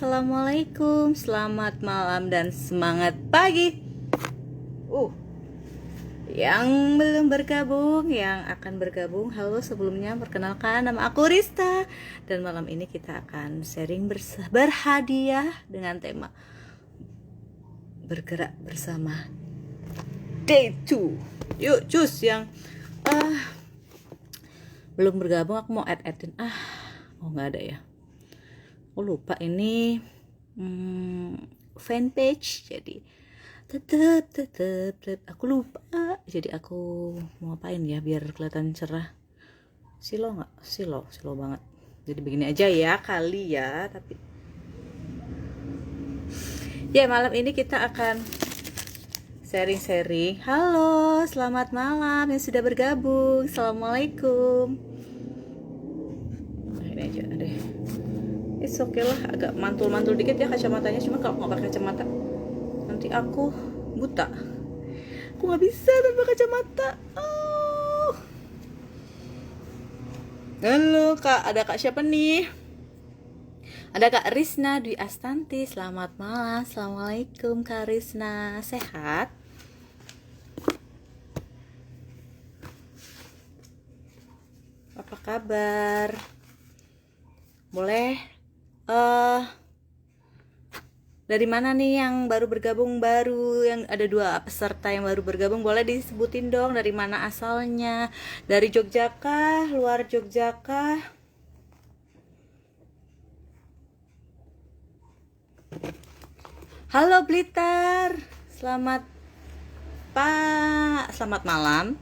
assalamualaikum, selamat malam dan semangat pagi. Yang belum bergabung, yang akan bergabung, halo sebelumnya, perkenalkan nama aku Rista. Dan malam ini kita akan sharing berhadiah dengan tema bergerak bersama Day 2. Yuk cus yang belum bergabung, aku mau add-in. Nggak ada ya. Aku lupa ini fanpage, jadi tetep aku lupa. Jadi aku mau apain ya biar kelihatan cerah. Silo banget. Jadi begini aja ya kali ya. Tapi ya malam ini kita akan sharing. Halo, selamat malam yang sudah bergabung. Assalamualaikum. Ini aja deh. It's okay lah, agak mantul dikit ya kacamatanya. Cuma kalau nggak pakai kacamata nanti aku buta. Aku nggak bisa tanpa kacamata. Halo kak, ada kak siapa nih? Ada kak Risna Dwi Astanti. Selamat malam. Assalamualaikum kak Risna, sehat? Apa kabar? Boleh dari mana nih yang baru bergabung, yang ada 2 peserta yang baru bergabung, boleh disebutin dong dari mana asalnya? Dari Jogja kah? Luar Jogja kah? Halo Blitar, selamat malam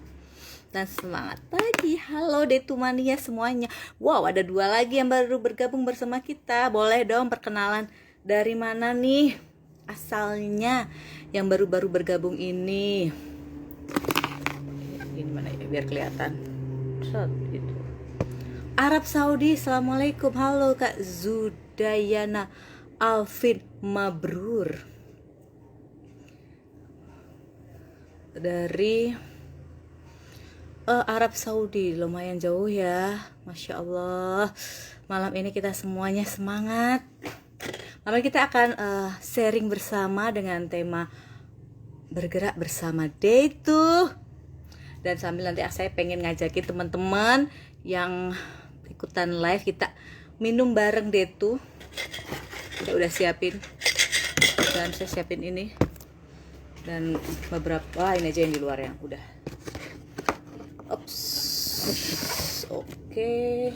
dan semangat pagi. Halo Detumania semuanya. Wow, ada 2 lagi yang baru bergabung bersama kita. Boleh dong perkenalan dari mana nih asalnya yang baru-baru bergabung ini? Ini mana ya biar kelihatan. Gitu. Arab Saudi. Assalamualaikum. Halo Kak Zudayana Alvin Mabrur dari Arab Saudi. Lumayan jauh ya, Masya Allah. Malam ini kita semuanya semangat. Malam kita akan sharing bersama dengan tema bergerak bersama Day 2. Dan sambil nanti saya pengen ngajakin teman-teman yang ikutan live, kita minum bareng Day 2. Kita udah siapin, dan saya siapin ini dan beberapa ini aja yang di luar yang udah. Oke.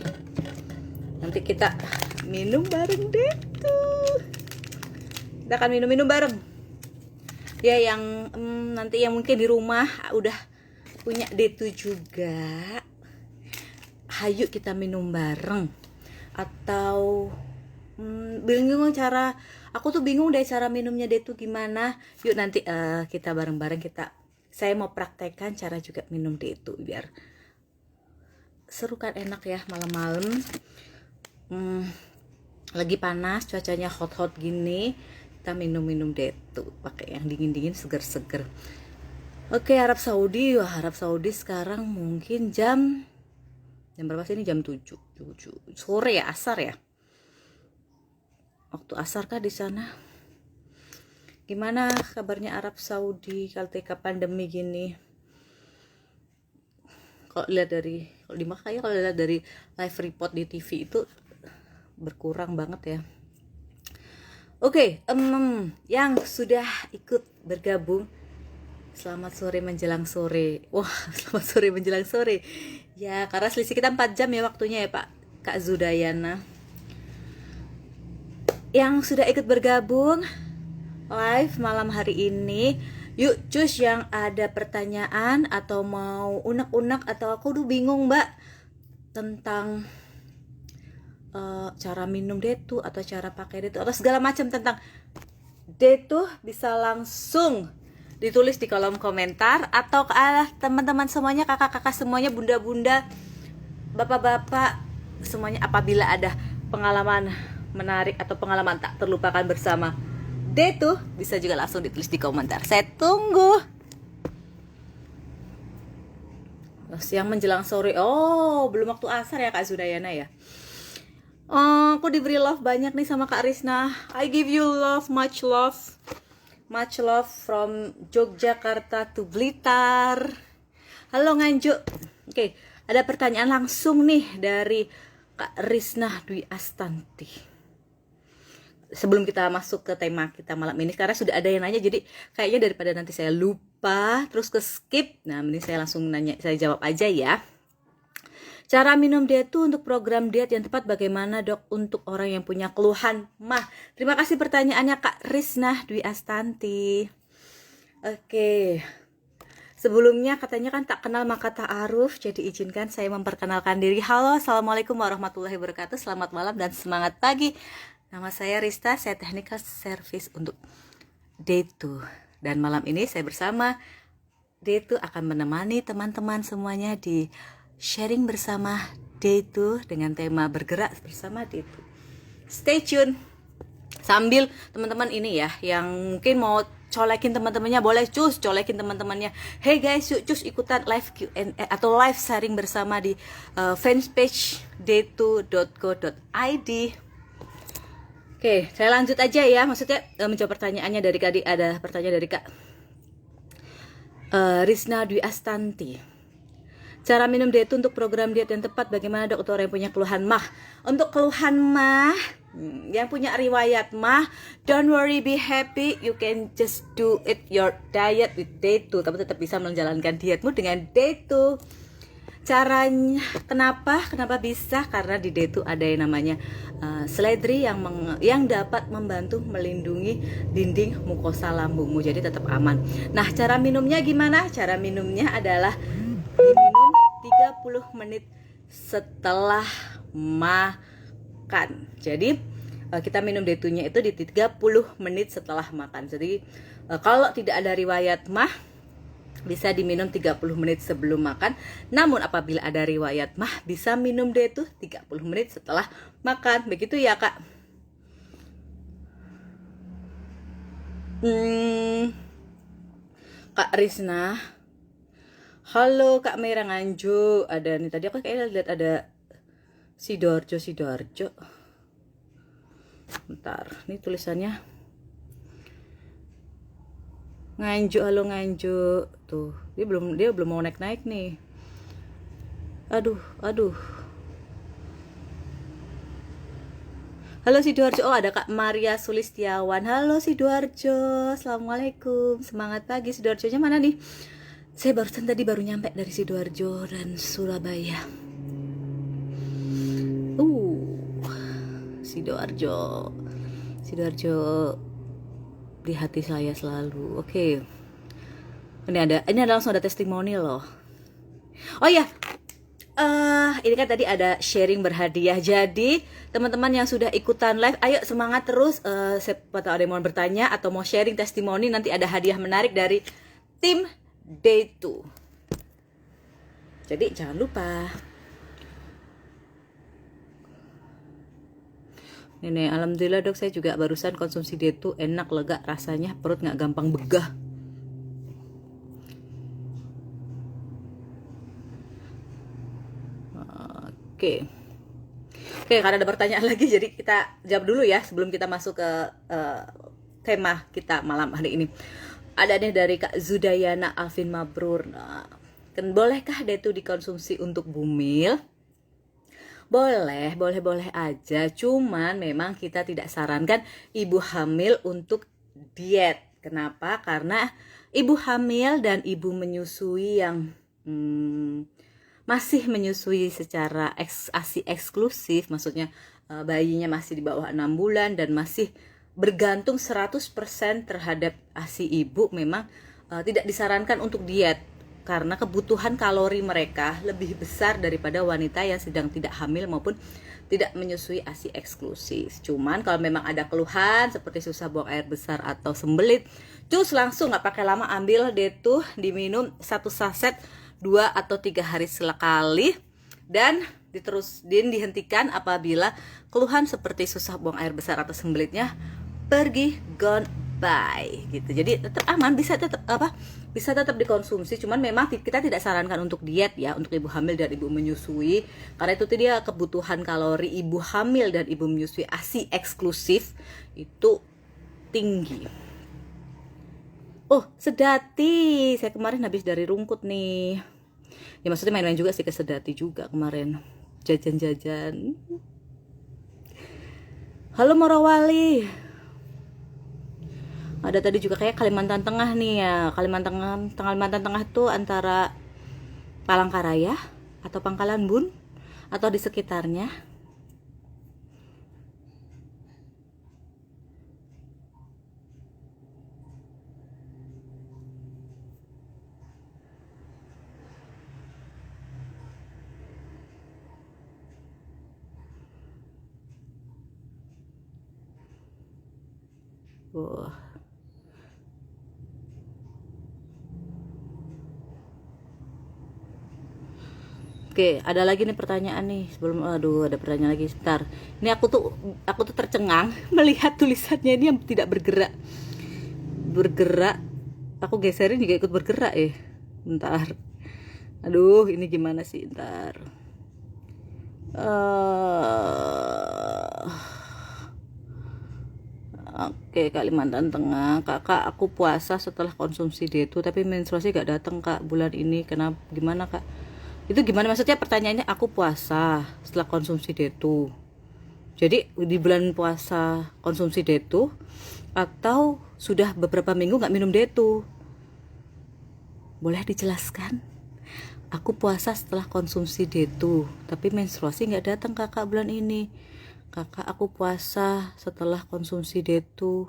Nanti kita minum bareng deh tuh. Kita akan minum bareng. Ya yang nanti yang mungkin di rumah udah punya D2 juga. Hayu kita minum bareng. Atau bingung aku tuh bingung deh cara minumnya D2 gimana. Yuk nanti kita bareng-bareng saya mau praktekkan cara juga minum D2 biar seru kan, enak ya malam-malam. Lagi panas, cuacanya hot gini, kita minum D2 pakai yang dingin seger. Oke, Arab Saudi sekarang mungkin jam berapa sih ini? Jam 7 sore ya, asar ya, waktu asar kah di sana? Gimana kabarnya Arab Saudi ketika pandemi gini? Kalau lihat dari live report di TV itu berkurang banget ya. Oke, yang sudah ikut bergabung, selamat sore menjelang sore. Wah, selamat sore menjelang sore. Ya, karena selisih kita 4 jam ya waktunya ya Pak Kak Zudayana. Yang sudah ikut bergabung live malam hari ini, yuk cus yang ada pertanyaan atau mau unek-unek atau aku udah bingung Mbak tentang cara minum D2 atau cara pakai D2 atau segala macam tentang D2, bisa langsung ditulis di kolom komentar. Atau ke teman-teman semuanya, kakak-kakak semuanya, bunda-bunda, bapak-bapak semuanya, apabila ada pengalaman menarik atau pengalaman tak terlupakan bersama D2, bisa juga langsung ditulis di komentar. Saya tunggu. Siang menjelang sore. Oh, belum waktu asar ya Kak Zudayana ya. Oh, aku diberi love banyak nih sama Kak Risna. I give you love, much love from Yogyakarta to Blitar. Halo Nganjuk. Oke, ada pertanyaan langsung nih dari Kak Risna Dwi Astanti. Sebelum kita masuk ke tema kita malam ini, karena sudah ada yang nanya, jadi kayaknya daripada nanti saya lupa terus ke skip. Nah, ini saya langsung nanya, saya jawab aja ya. Cara minum diet itu untuk program diet yang tepat bagaimana dok untuk orang yang punya keluhan mah? Terima kasih pertanyaannya Kak Risna Dwi Astanti. Oke. Sebelumnya katanya kan tak kenal maka tak aruf, jadi izinkan saya memperkenalkan diri. Halo, assalamualaikum warahmatullahi wabarakatuh. Selamat malam dan semangat pagi. Nama saya Rista, saya technical service untuk Day2. Dan malam ini saya bersama Day2 akan menemani teman-teman semuanya di sharing bersama Day2 dengan tema bergerak bersama Day2. Stay tune. Sambil teman-teman ini ya, yang mungkin mau colekin teman-temannya, boleh cus colekin teman-temannya. Hey guys, yuk cus ikutan live Q&A atau live sharing bersama di fanpage day2.co.id. Oke, saya lanjut aja ya. Maksudnya menjawab pertanyaannya dari Kak. Ada pertanyaan dari Kak Risna Dwi Astanti. Cara minum diet untuk program diet yang tepat bagaimana dok untuk orang yang punya keluhan mah? Untuk keluhan mah, yang punya riwayat mah, don't worry, be happy, you can just do it your diet with Day2. Tapi tetap bisa menjalankan dietmu dengan Day2. Caranya kenapa bisa? Karena di Day2 ada yang namanya seledri yang dapat membantu melindungi dinding mukosa lambungmu, jadi tetap aman. Nah, cara minumnya gimana? Cara minumnya adalah diminum 30 menit setelah makan. Jadi kita minum Day2-nya itu di 30 menit setelah makan. Jadi kalau tidak ada riwayat mah bisa diminum 30 menit sebelum makan. Namun apabila ada riwayat mah bisa minum Day2 30 menit setelah makan. Begitu ya Kak. Kak Risna. Halo Kak Merah Nganjuk. Ada nih, tadi aku kayaknya lihat ada Sidoarjo. Bentar, ini tulisannya Nganjuk. Halo Nganjuk. Tuh, dia belum mau naik nih. Aduh. Halo Sidoarjo. Oh, ada Kak Maria Sulistiawan. Halo Sidoarjo. Assalamualaikum. Semangat pagi. Sidoarjonya mana nih? Saya baru nyampe dari Sidoarjo dan Surabaya. Sidoarjo di hati saya selalu. Oke. Ini ada langsung ada testimoni loh. Oh ya. Ini kan tadi ada sharing berhadiah. Jadi teman-teman yang sudah ikutan live, ayo semangat terus. Siapa tahu ada yang mau bertanya atau mau sharing testimoni, nanti ada hadiah menarik dari tim Day2. Jadi jangan lupa. Nenek, alhamdulillah dok, saya juga barusan konsumsi Day2, enak, lega rasanya, perut nggak gampang begah. Oke, karena ada pertanyaan lagi, jadi kita jawab dulu ya sebelum kita masuk ke tema kita malam hari ini. Ada nih dari Kak Zudayana Alvin Mabrur. Nah, bolehkah Day2 dikonsumsi untuk bumil? Boleh aja. Cuman memang kita tidak sarankan ibu hamil untuk diet. Kenapa? Karena ibu hamil dan ibu menyusui yang masih menyusui secara ASI eksklusif, maksudnya bayinya masih di bawah 6 bulan dan masih bergantung 100% terhadap ASI ibu, memang tidak disarankan untuk diet karena kebutuhan kalori mereka lebih besar daripada wanita yang sedang tidak hamil maupun tidak menyusui ASI eksklusif. Cuman kalau memang ada keluhan seperti susah buang air besar atau sembelit, cus langsung nggak pakai lama ambil Day2, diminum 1 saset 2 atau 3 hari sekali dan dihentikan apabila keluhan seperti susah buang air besar atau sembelitnya pergi, gone bye gitu. Jadi tetap aman, bisa tetap dikonsumsi, cuman memang kita tidak sarankan untuk diet ya untuk ibu hamil dan ibu menyusui, karena itu dia kebutuhan kalori ibu hamil dan ibu menyusui ASI eksklusif itu tinggi. Oh, Sedati, saya kemarin habis dari Rungkut nih. Ya maksudnya main-main juga sih ke Sedati juga kemarin, jajan-jajan. Halo Morowali. Ada tadi juga kayak Kalimantan Tengah nih ya. Kalimantan Tengah tuh antara Palangkaraya atau Pangkalan Bun atau di sekitarnya. Oke, ada lagi nih pertanyaan nih sebelum, aduh ada pertanyaan lagi sebentar. Ini aku tuh tercengang melihat tulisannya ini yang tidak bergerak. Aku geserin juga ikut bergerak ya. Bentar. Aduh, ini gimana sih? Bentar. Oke, Kalimantan Tengah. Kakak, aku puasa setelah konsumsi detu tapi menstruasi gak datang kak bulan ini. Kenapa? Gimana kak? Itu gimana maksudnya? Pertanyaannya aku puasa setelah konsumsi detu. Jadi di bulan puasa konsumsi detu atau sudah beberapa minggu gak minum detu? Boleh dijelaskan? Aku puasa setelah konsumsi detu tapi menstruasi gak datang kakak bulan ini. Kakak, aku puasa setelah konsumsi detu.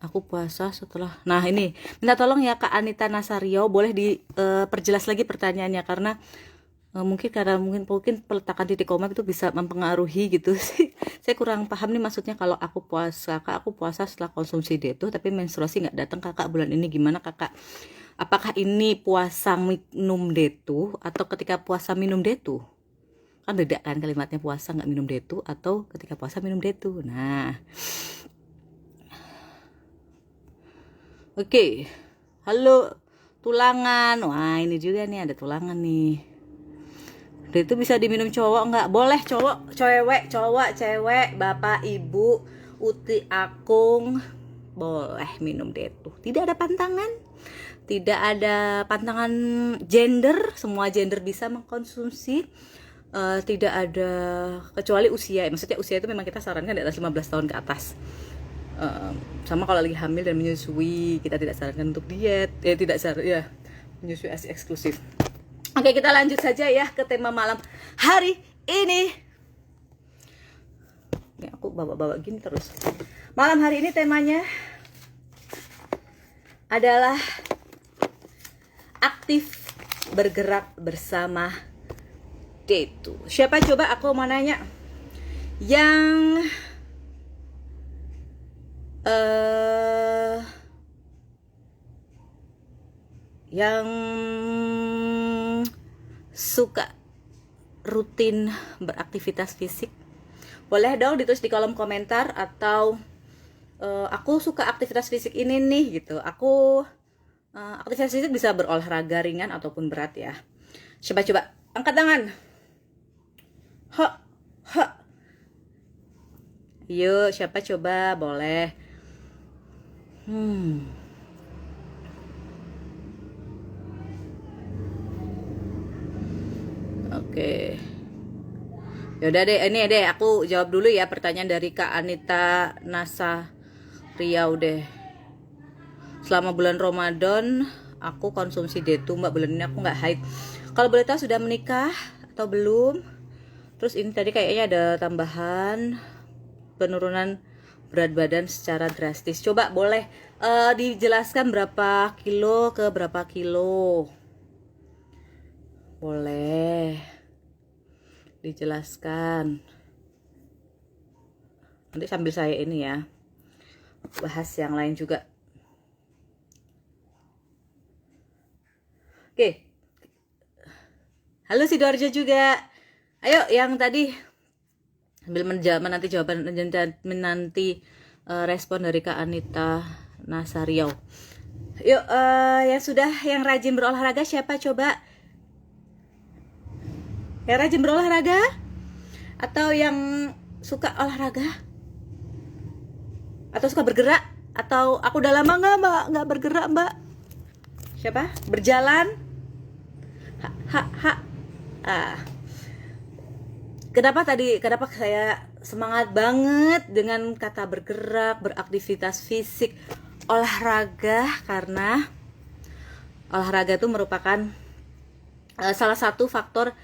Aku puasa setelah. Nah ini minta tolong ya Kak Anita Nasario, boleh diperjelas lagi pertanyaannya karena mungkin peletakan titik koma itu bisa mempengaruhi gitu sih. Saya kurang paham nih maksudnya kalau aku puasa. Kak, aku puasa setelah konsumsi detu tapi menstruasi nggak datang kakak bulan ini, gimana kakak? Apakah ini puasa minum detu atau ketika puasa minum detu? Kan beda kan kalimatnya, puasa nggak minum detu atau ketika puasa minum detu. Nah, oke. Halo tulangan. Wah ini juga nih ada tulangan nih. Detu bisa diminum cowok nggak? Boleh cowok, cewek, bapak, ibu, uti, akung, boleh minum detu. Tidak ada pantangan, gender, semua gender bisa mengkonsumsi. Tidak ada kecuali usia. Maksudnya usia itu memang kita sarankan di atas 15 tahun ke atas. Sama kalau lagi hamil dan menyusui kita tidak sarankan untuk diet. Menyusui ASI eksklusif. Oke, kita lanjut saja ya ke tema malam hari ini. Ini aku bawa gini terus. Malam hari ini temanya adalah aktif bergerak bersama detu. Siapa coba aku mau nanya yang suka rutin beraktivitas fisik? Boleh dong ditulis di kolom komentar, atau aku suka aktivitas fisik ini nih gitu. Aku aktivitas fisik bisa berolahraga ringan ataupun berat ya. Coba angkat tangan. Yuk, siapa coba? Boleh. Oke. Yaudah deh, ini deh aku jawab dulu ya pertanyaan dari Kak Anita Nasa Riau deh. Selama bulan Ramadan aku konsumsi detu mbak, bulan ini aku nggak haid. Kalau boleh tahu sudah menikah atau belum? Terus ini tadi kayaknya ada tambahan penurunan berat badan secara drastis. Coba boleh dijelaskan berapa kilo ke berapa kilo? Boleh dijelaskan. Nanti sambil saya ini ya bahas yang lain juga. Oke. Halo Sidoarjo juga. Ayo yang tadi sambil menanti jawaban, menanti respon dari Kak Anita Nasariau. Yuk, yang rajin berolahraga siapa coba? Yang rajin berolahraga? Atau yang suka olahraga? Atau suka bergerak? Atau aku udah lama nggak bergerak mbak? Siapa? Berjalan? Kenapa saya semangat banget dengan kata bergerak, beraktivitas fisik, olahraga? Karena olahraga itu merupakan salah satu faktor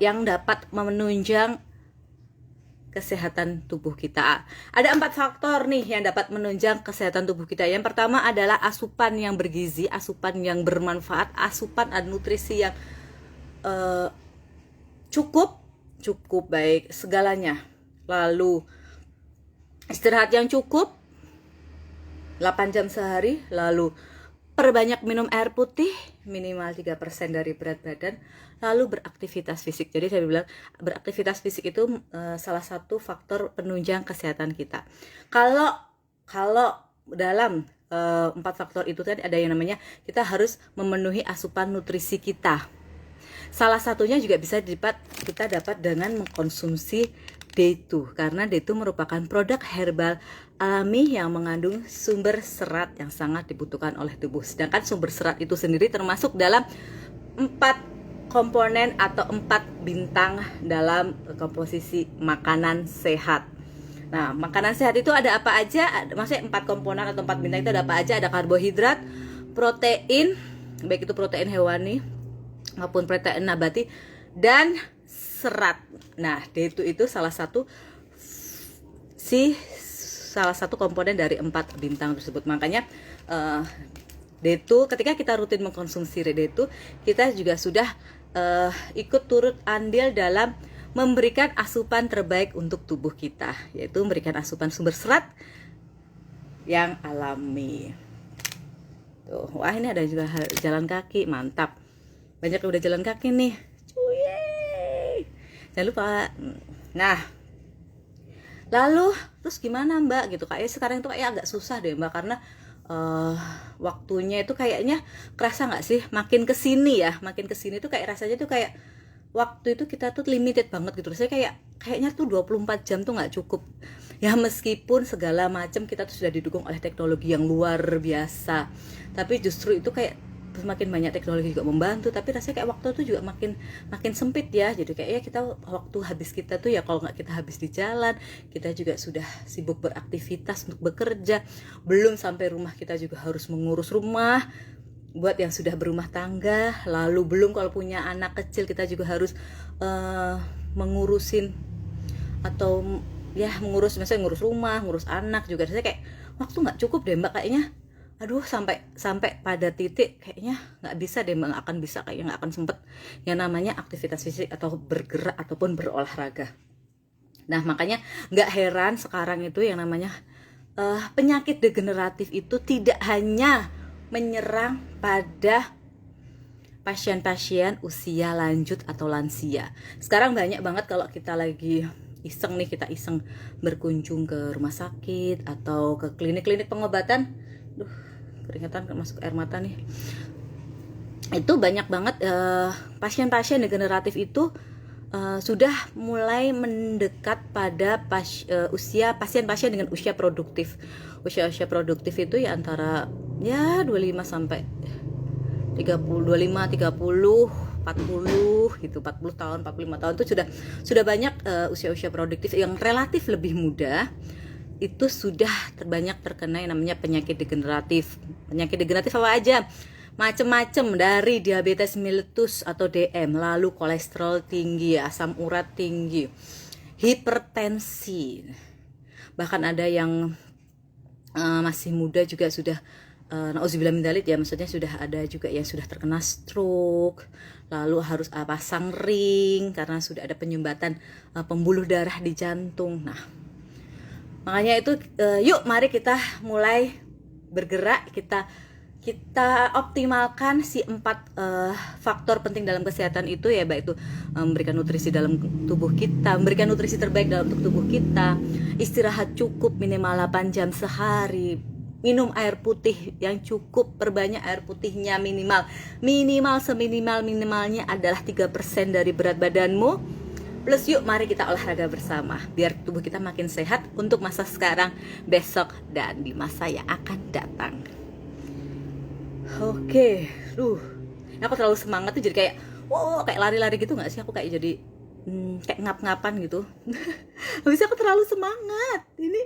yang dapat menunjang kesehatan tubuh kita. Ada 4 faktor nih yang dapat menunjang kesehatan tubuh kita. Yang pertama adalah asupan yang bergizi, asupan yang bermanfaat, asupan dan nutrisi yang cukup baik segalanya. Lalu istirahat yang cukup 8 jam sehari. Lalu perbanyak minum air putih minimal 3% dari berat badan. Lalu beraktivitas fisik. Jadi saya bilang beraktivitas fisik itu salah satu faktor penunjang kesehatan kita. Kalau dalam 4 faktor itu tadi ada yang namanya kita harus memenuhi asupan nutrisi kita. Salah satunya juga bisa kita dapat dengan mengkonsumsi D2, karena D2 merupakan produk herbal alami yang mengandung sumber serat yang sangat dibutuhkan oleh tubuh. Sedangkan sumber serat itu sendiri termasuk dalam 4 komponen atau 4 bintang dalam komposisi makanan sehat. Nah, makanan sehat itu ada apa aja? Maksudnya 4 komponen atau 4 bintang itu ada apa aja? Ada karbohidrat, protein, baik itu protein hewani maupun protein nabati, dan serat. Nah, itu salah satu komponen dari 4 bintang tersebut. Makanya D2, ketika kita rutin mengkonsumsi D2, kita juga sudah ikut turut andil dalam memberikan asupan terbaik untuk tubuh kita, yaitu memberikan asupan sumber serat yang alami. Tuh, wah ini ada juga jalan kaki, mantap. Banyak yang udah jalan kaki nih. Cuy. Jangan lupa. Nah, lalu terus gimana mbak gitu? Kayak sekarang itu kayak agak susah deh mbak, karena waktunya itu kayaknya kerasa nggak sih makin kesini tuh kayak rasanya tuh kayak waktu itu kita tuh limited banget gitu. Saya kayaknya tuh 24 jam tuh nggak cukup ya, meskipun segala macam kita tuh sudah didukung oleh teknologi yang luar biasa, tapi justru itu kayak semakin banyak teknologi juga membantu, tapi rasanya kayak waktu tuh juga makin sempit ya. Jadi kayak ya kita waktu habis kita tuh ya, kalau nggak kita habis di jalan, kita juga sudah sibuk beraktivitas untuk bekerja, belum sampai rumah kita juga harus mengurus rumah buat yang sudah berumah tangga, lalu belum kalau punya anak kecil kita juga harus mengurusin atau ya misalnya ngurus rumah, ngurus anak juga. Rasanya kayak waktu nggak cukup deh mbak, kayaknya aduh sampai pada titik kayaknya nggak bisa deh, nggak akan sempet yang namanya aktivitas fisik atau bergerak ataupun berolahraga. Nah makanya nggak heran sekarang itu yang namanya penyakit degeneratif itu tidak hanya menyerang pada pasien-pasien usia lanjut atau lansia. Sekarang banyak banget kalau kita lagi iseng berkunjung ke rumah sakit atau ke klinik-klinik pengobatan. Keringetan masuk air mata nih. Itu banyak banget pasien-pasien degeneratif itu sudah mulai mendekat pada usia pasien-pasien dengan usia produktif. Usia produktif itu ya antara ya 25 sampai 30, 25, 30, 40 gitu, 40 tahun, 45 tahun itu sudah banyak usia-usia produktif yang relatif lebih muda. Itu sudah banyak terkena yang namanya penyakit degeneratif. Penyakit degeneratif apa aja? Macam-macam, dari diabetes mellitus atau DM, lalu kolesterol tinggi, asam urat tinggi, hipertensi. Bahkan ada yang masih muda juga sudah nauzubillah min dzalik ya, maksudnya sudah ada juga yang sudah terkena stroke, lalu harus pasang ring karena sudah ada penyumbatan pembuluh darah di jantung. Nah, makanya itu yuk mari kita mulai bergerak, kita optimalkan si 4 faktor penting dalam kesehatan itu ya, baik itu memberikan nutrisi dalam tubuh kita, memberikan nutrisi terbaik dalam tubuh kita, istirahat cukup minimal 8 jam sehari, minum air putih yang cukup, perbanyak air putihnya minimal seminimalnya adalah 3% dari berat badanmu. Plus yuk mari kita olahraga bersama biar tubuh kita makin sehat untuk masa sekarang, besok, dan di masa yang akan datang. Oke, aku terlalu semangat tuh jadi kayak kayak lari-lari gitu nggak sih? Aku kayak jadi kayak ngap-ngapan gitu. Habis aku terlalu semangat. Ini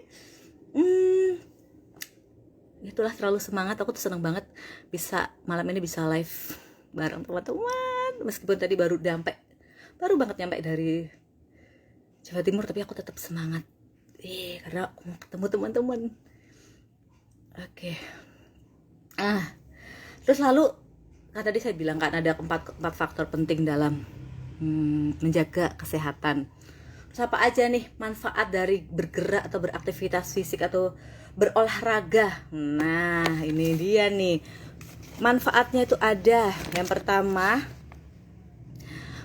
itulah terlalu semangat. Aku tuh seneng banget bisa malam ini bisa live bareng teman-teman. Meskipun tadi baru banget nyampe dari Jawa Timur, tapi aku tetap semangat karena aku mau ketemu teman-teman. Oke. Terus lalu tadi saya bilang kan ada empat faktor penting dalam menjaga kesehatan. Terus apa aja nih manfaat dari bergerak atau beraktivitas fisik atau berolahraga? Nah, ini dia nih manfaatnya itu ada. Yang pertama,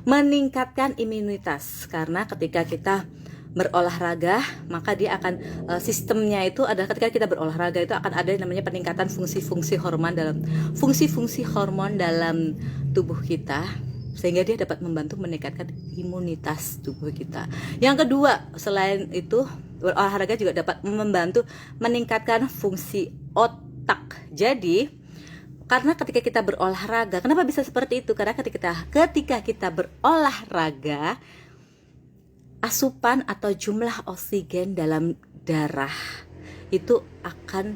meningkatkan imunitas, karena ketika kita berolahraga maka dia akan sistemnya itu adalah ketika kita berolahraga itu akan ada yang namanya peningkatan fungsi-fungsi hormon dalam tubuh kita, sehingga dia dapat membantu meningkatkan imunitas tubuh kita. Yang kedua, selain itu berolahraga juga dapat membantu meningkatkan fungsi otak. Jadi karena ketika kita berolahraga, kenapa bisa seperti itu? Karena ketika kita berolahraga, asupan atau jumlah oksigen dalam darah itu akan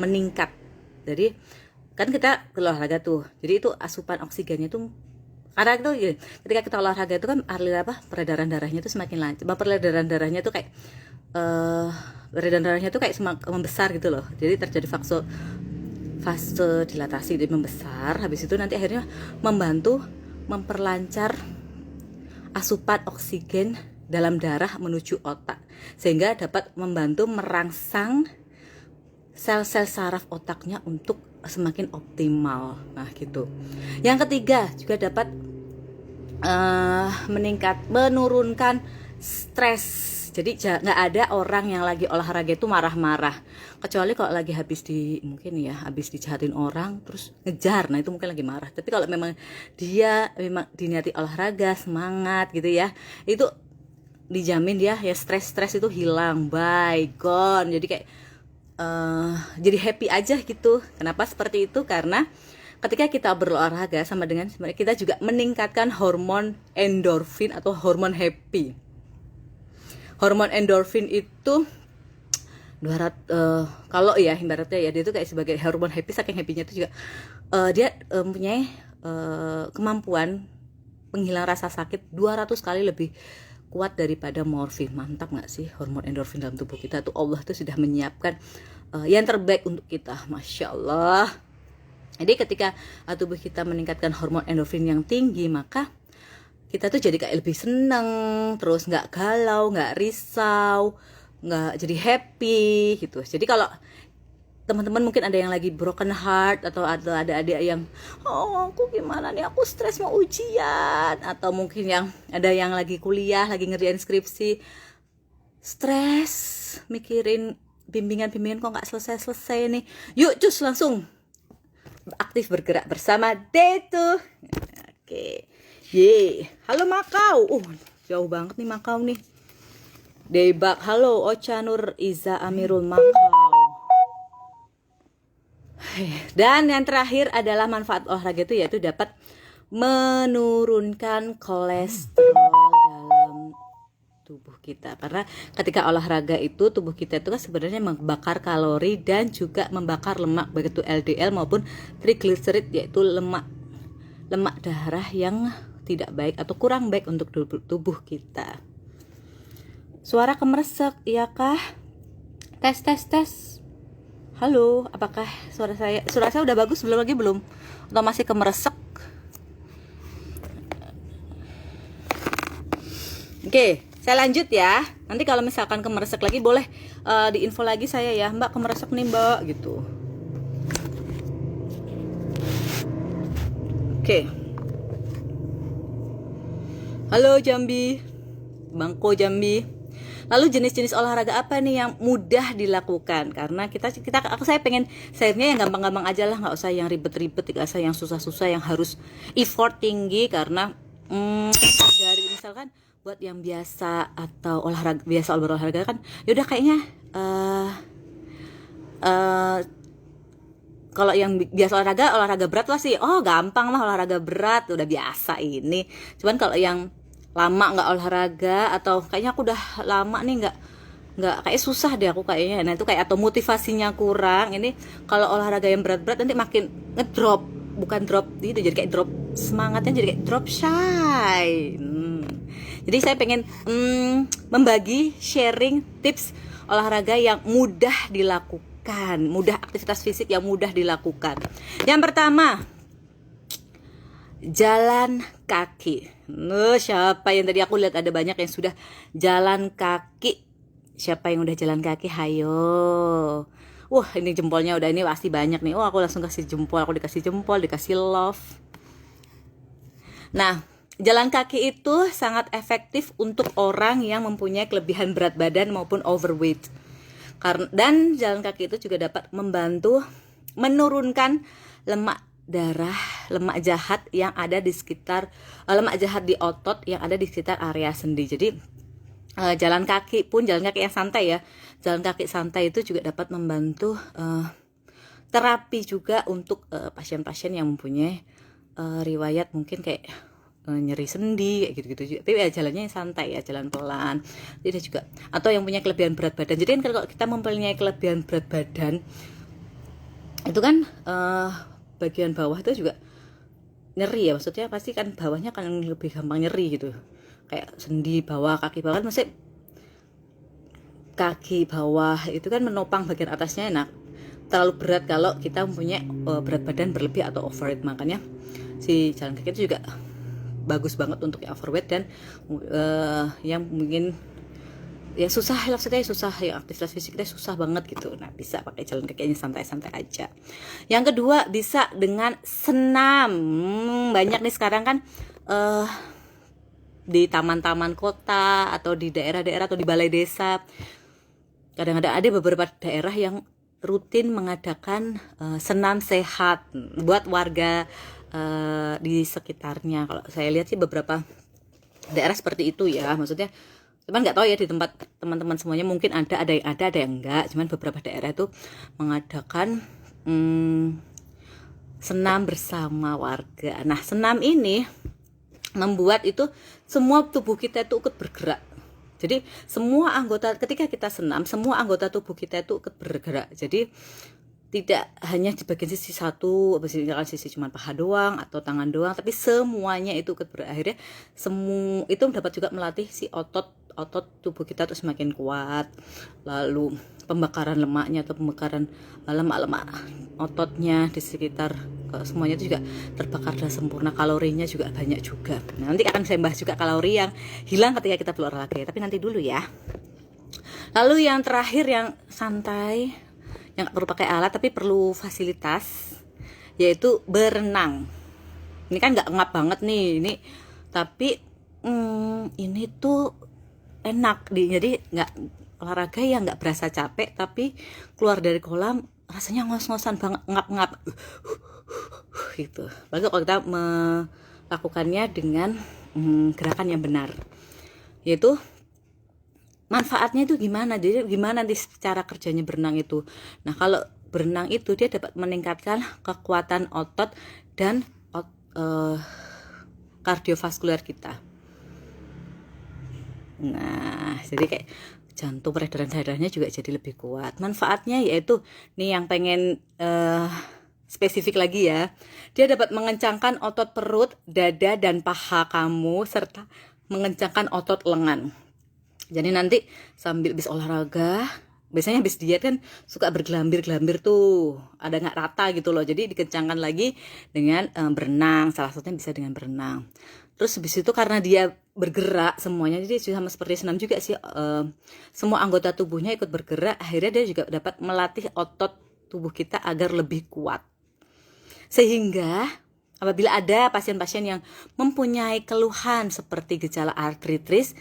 meningkat. Jadi kan kita berolahraga tuh, jadi itu asupan oksigennya tuh, karena itu ketika kita olahraga itu kan peredaran darahnya tuh semakin lancar. Peredaran darahnya tuh kayak semakin membesar gitu loh. Jadi terjadi fase dilatasi, jadi membesar. Habis itu nanti akhirnya membantu memperlancar asupan oksigen dalam darah menuju otak, sehingga dapat membantu merangsang sel-sel saraf otaknya untuk semakin optimal. Nah gitu. Yang ketiga juga dapat menurunkan stres. Jadi nggak ada orang yang lagi olahraga itu marah-marah, kecuali kalau lagi habis dijahatin orang terus ngejar, nah itu mungkin lagi marah. Tapi kalau memang dia diniati olahraga, semangat gitu ya, itu dijamin dia ya stres itu hilang, gone. Jadi kayak jadi happy aja gitu. Kenapa seperti itu? Karena ketika kita berolahraga sama dengan kita juga meningkatkan hormon endorfin atau hormon happy. Hormon endorfin itu 200 kalau ya ibaratnya ya, dia itu kayak sebagai hormon happy. Saking happynya itu juga dia mempunyai kemampuan penghilang rasa sakit 200 kali lebih kuat daripada morfin. Mantap nggak sih hormon endorfin dalam tubuh kita tuh? Allah tuh sudah menyiapkan yang terbaik untuk kita, masya Allah. Jadi ketika tubuh kita meningkatkan hormon endorfin yang tinggi, maka kita tuh jadi kayak lebih seneng, terus nggak galau, nggak risau, nggak jadi happy gitu. Jadi kalau teman-teman mungkin ada yang lagi broken heart, atau ada adik yang aku gimana nih, aku stres mau ujian, atau mungkin ada yang lagi kuliah, lagi ngerjain skripsi, stres mikirin bimbingan kok nggak selesai nih. Yuk cus langsung aktif bergerak bersama Detu. Oke. Halo Makau. Jauh banget nih Makau nih. Debak. Halo Ocha Nur Iza Amirul Makau. Dan yang terakhir adalah manfaat olahraga itu yaitu dapat menurunkan kolesterol dalam tubuh kita. Karena ketika olahraga itu tubuh kita itu kan sebenarnya membakar kalori dan juga membakar lemak, baik itu LDL maupun triglycerid, yaitu lemak darah yang tidak baik atau kurang baik untuk tubuh kita. Suara kemeresek, iya kah? Tes. Halo, apakah suara saya udah bagus belum? Atau masih kemeresek? Oke, saya lanjut ya. Nanti kalau misalkan kemeresek lagi boleh diinfo lagi saya ya, Mbak kemeresek nih Mbak gitu. Oke. Halo Jambi, Bangko Jambi. Lalu jenis-jenis olahraga apa nih yang mudah dilakukan? Karena saya pengen share-nya yang gampang-gampang aja lah, nggak usah yang ribet-ribet, nggak usah yang susah-susah yang harus effort tinggi. Karena dari misalkan buat yang biasa atau olahraga kan, yaudah kayaknya kalau yang biasa olahraga berat lah sih, oh gampang lah olahraga berat, udah biasa ini. Cuman kalau yang lama nggak olahraga atau kayaknya aku udah lama nih nggak kayak susah deh aku kayaknya, nah itu kayak atau motivasinya kurang, ini kalau olahraga yang berat-berat nanti makin ngedrop, bukan drop gitu, jadi kayak drop semangatnya, jadi kayak drop shy. Jadi saya pengen membagi sharing tips olahraga yang mudah dilakukan, mudah aktivitas fisik yang mudah dilakukan. Yang pertama, jalan kaki. Siapa yang tadi aku lihat ada banyak yang sudah jalan kaki. Siapa yang udah jalan kaki? Hayo. Wah, ini jempolnya udah, ini pasti banyak nih. Aku langsung kasih jempol, aku dikasih jempol, dikasih love. Nah, jalan kaki itu sangat efektif untuk orang yang mempunyai kelebihan berat badan maupun overweight. Dan jalan kaki itu juga dapat membantu menurunkan lemak darah, lemak jahat yang ada di sekitar lemak jahat di otot yang ada di sekitar area sendi. Jadi jalan kaki yang santai ya, jalan kaki santai itu juga dapat membantu terapi juga untuk pasien-pasien yang mempunyai riwayat mungkin kayak nyeri sendi kayak gitu-gitu juga. Tapi ya jalannya santai ya, jalan pelan. Jadi juga atau yang punya kelebihan berat badan. Jadi kan kalau kita mempunyai kelebihan berat badan itu kan bagian bawah itu juga nyeri ya, maksudnya pasti kan bawahnya kan lebih gampang nyeri gitu, kayak sendi bawah, kaki bawah kan, maksudnya kaki bawah itu kan menopang bagian atasnya. Nah, terlalu berat kalau kita mempunyai berat badan berlebih atau overweight, makanya si jalan kaki itu juga bagus banget untuk yang overweight dan yang mungkin ya susah, maksudnya susah, yang aktivitas fisiknya susah banget gitu. Nah, bisa pakai jalan kakinya santai-santai aja. Yang kedua, bisa dengan senam. Banyak nih sekarang kan di taman-taman kota atau di daerah-daerah atau di balai desa, kadang-kadang ada beberapa daerah yang rutin mengadakan senam sehat buat warga di sekitarnya. Kalau saya lihat sih beberapa daerah seperti itu ya, maksudnya cuman nggak tahu ya di tempat teman-teman semuanya, mungkin ada yang enggak. Cuman beberapa daerah itu mengadakan senam bersama warga. Nah, senam ini membuat itu semua tubuh kita itu ikut bergerak. Jadi semua anggota, ketika kita senam, semua anggota tubuh kita itu ikut bergerak. Jadi tidak hanya di bagian sisi satu, misalkan sisi cuma paha doang atau tangan doang, tapi semuanya itu ikut bergerak. Akhirnya semua itu dapat juga melatih si otot tubuh kita tuh semakin kuat. Lalu pembakaran lemaknya atau pembakaran lemak-lemak ototnya di sekitar semuanya itu juga terbakar dengan sempurna, kalorinya juga banyak juga. Nah, nanti akan saya bahas juga kalori yang hilang ketika kita berolahraga, tapi nanti dulu ya. Lalu yang terakhir yang santai, yang gak perlu pakai alat tapi perlu fasilitas, yaitu berenang. Ini kan gak ngap banget nih ini, tapi ini tuh enak jadi nggak olahraga yang nggak berasa capek, tapi keluar dari kolam rasanya ngos-ngosan banget, ngap-ngap gitu. Bagus kalau kita melakukannya dengan gerakan yang benar, yaitu manfaatnya itu gimana. Jadi gimana nanti cara kerjanya berenang itu. Nah, kalau berenang itu dia dapat meningkatkan kekuatan otot dan kardiovaskuler kita. Nah, jadi kayak jantung, peredaran darahnya juga jadi lebih kuat. Manfaatnya yaitu nih yang pengen spesifik lagi ya, dia dapat mengencangkan otot perut, dada, dan paha kamu, serta mengencangkan otot lengan. Jadi nanti sambil habis olahraga, biasanya habis diet kan suka bergelambir-gelambir tuh, ada nggak rata gitu loh. Jadi dikencangkan lagi dengan berenang, salah satunya bisa dengan berenang. Terus habis itu karena dia bergerak semuanya, jadi sama seperti senam juga sih, semua anggota tubuhnya ikut bergerak, akhirnya dia juga dapat melatih otot tubuh kita agar lebih kuat. Sehingga apabila ada pasien-pasien yang mempunyai keluhan seperti gejala artritis,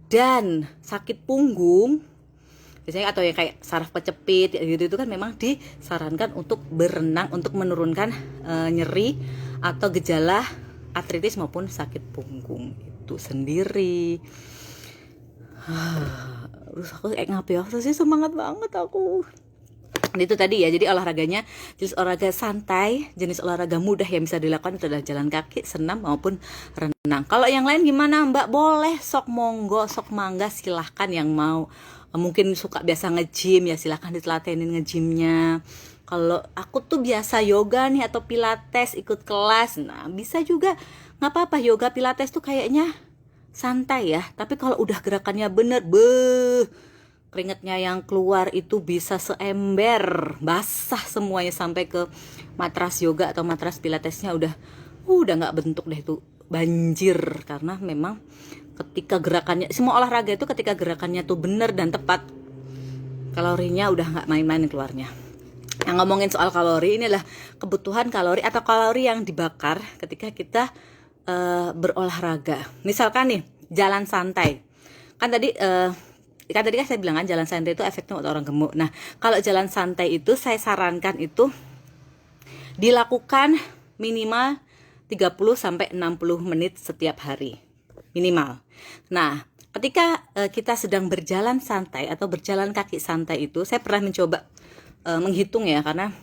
dan sakit punggung biasanya, atau yang kayak saraf kecepit gitu, itu kan memang disarankan untuk berenang untuk menurunkan nyeri atau gejala artritis maupun sakit punggung itu sendiri. Terus aku kayak ngapain sih, semangat banget aku. Itu tadi ya, jadi olahraganya jenis olahraga santai, jenis olahraga mudah yang bisa dilakukan itu adalah jalan kaki, senam maupun renang. Kalau yang lain gimana Mbak? Boleh, sok monggo, sok mangga, silahkan yang mau. Mungkin suka biasa nge-gym ya silahkan ditelatenin nge-gymnya. Kalau aku tuh biasa yoga nih atau pilates, ikut kelas, nah bisa juga, nggak apa-apa. Yoga pilates tuh kayaknya santai ya, tapi kalau udah gerakannya bener, keringatnya yang keluar itu bisa seember, basah semuanya sampai ke matras yoga atau matras pilatesnya udah nggak bentuk deh itu, banjir. Karena memang ketika gerakannya, semua olahraga itu ketika gerakannya tuh bener dan tepat, kalorinya udah nggak main-main keluarnya. Yang ngomongin soal kalori, ini adalah kebutuhan kalori atau kalori yang dibakar ketika kita berolahraga. Misalkan nih jalan santai, kan tadi kan saya bilang kan jalan santai itu efeknya untuk orang gemuk. Nah, kalau jalan santai itu saya sarankan itu dilakukan minimal 30 sampai 60 menit setiap hari. Minimal. Nah, ketika kita sedang berjalan santai atau berjalan kaki santai itu, saya pernah mencoba menghitung ya, karena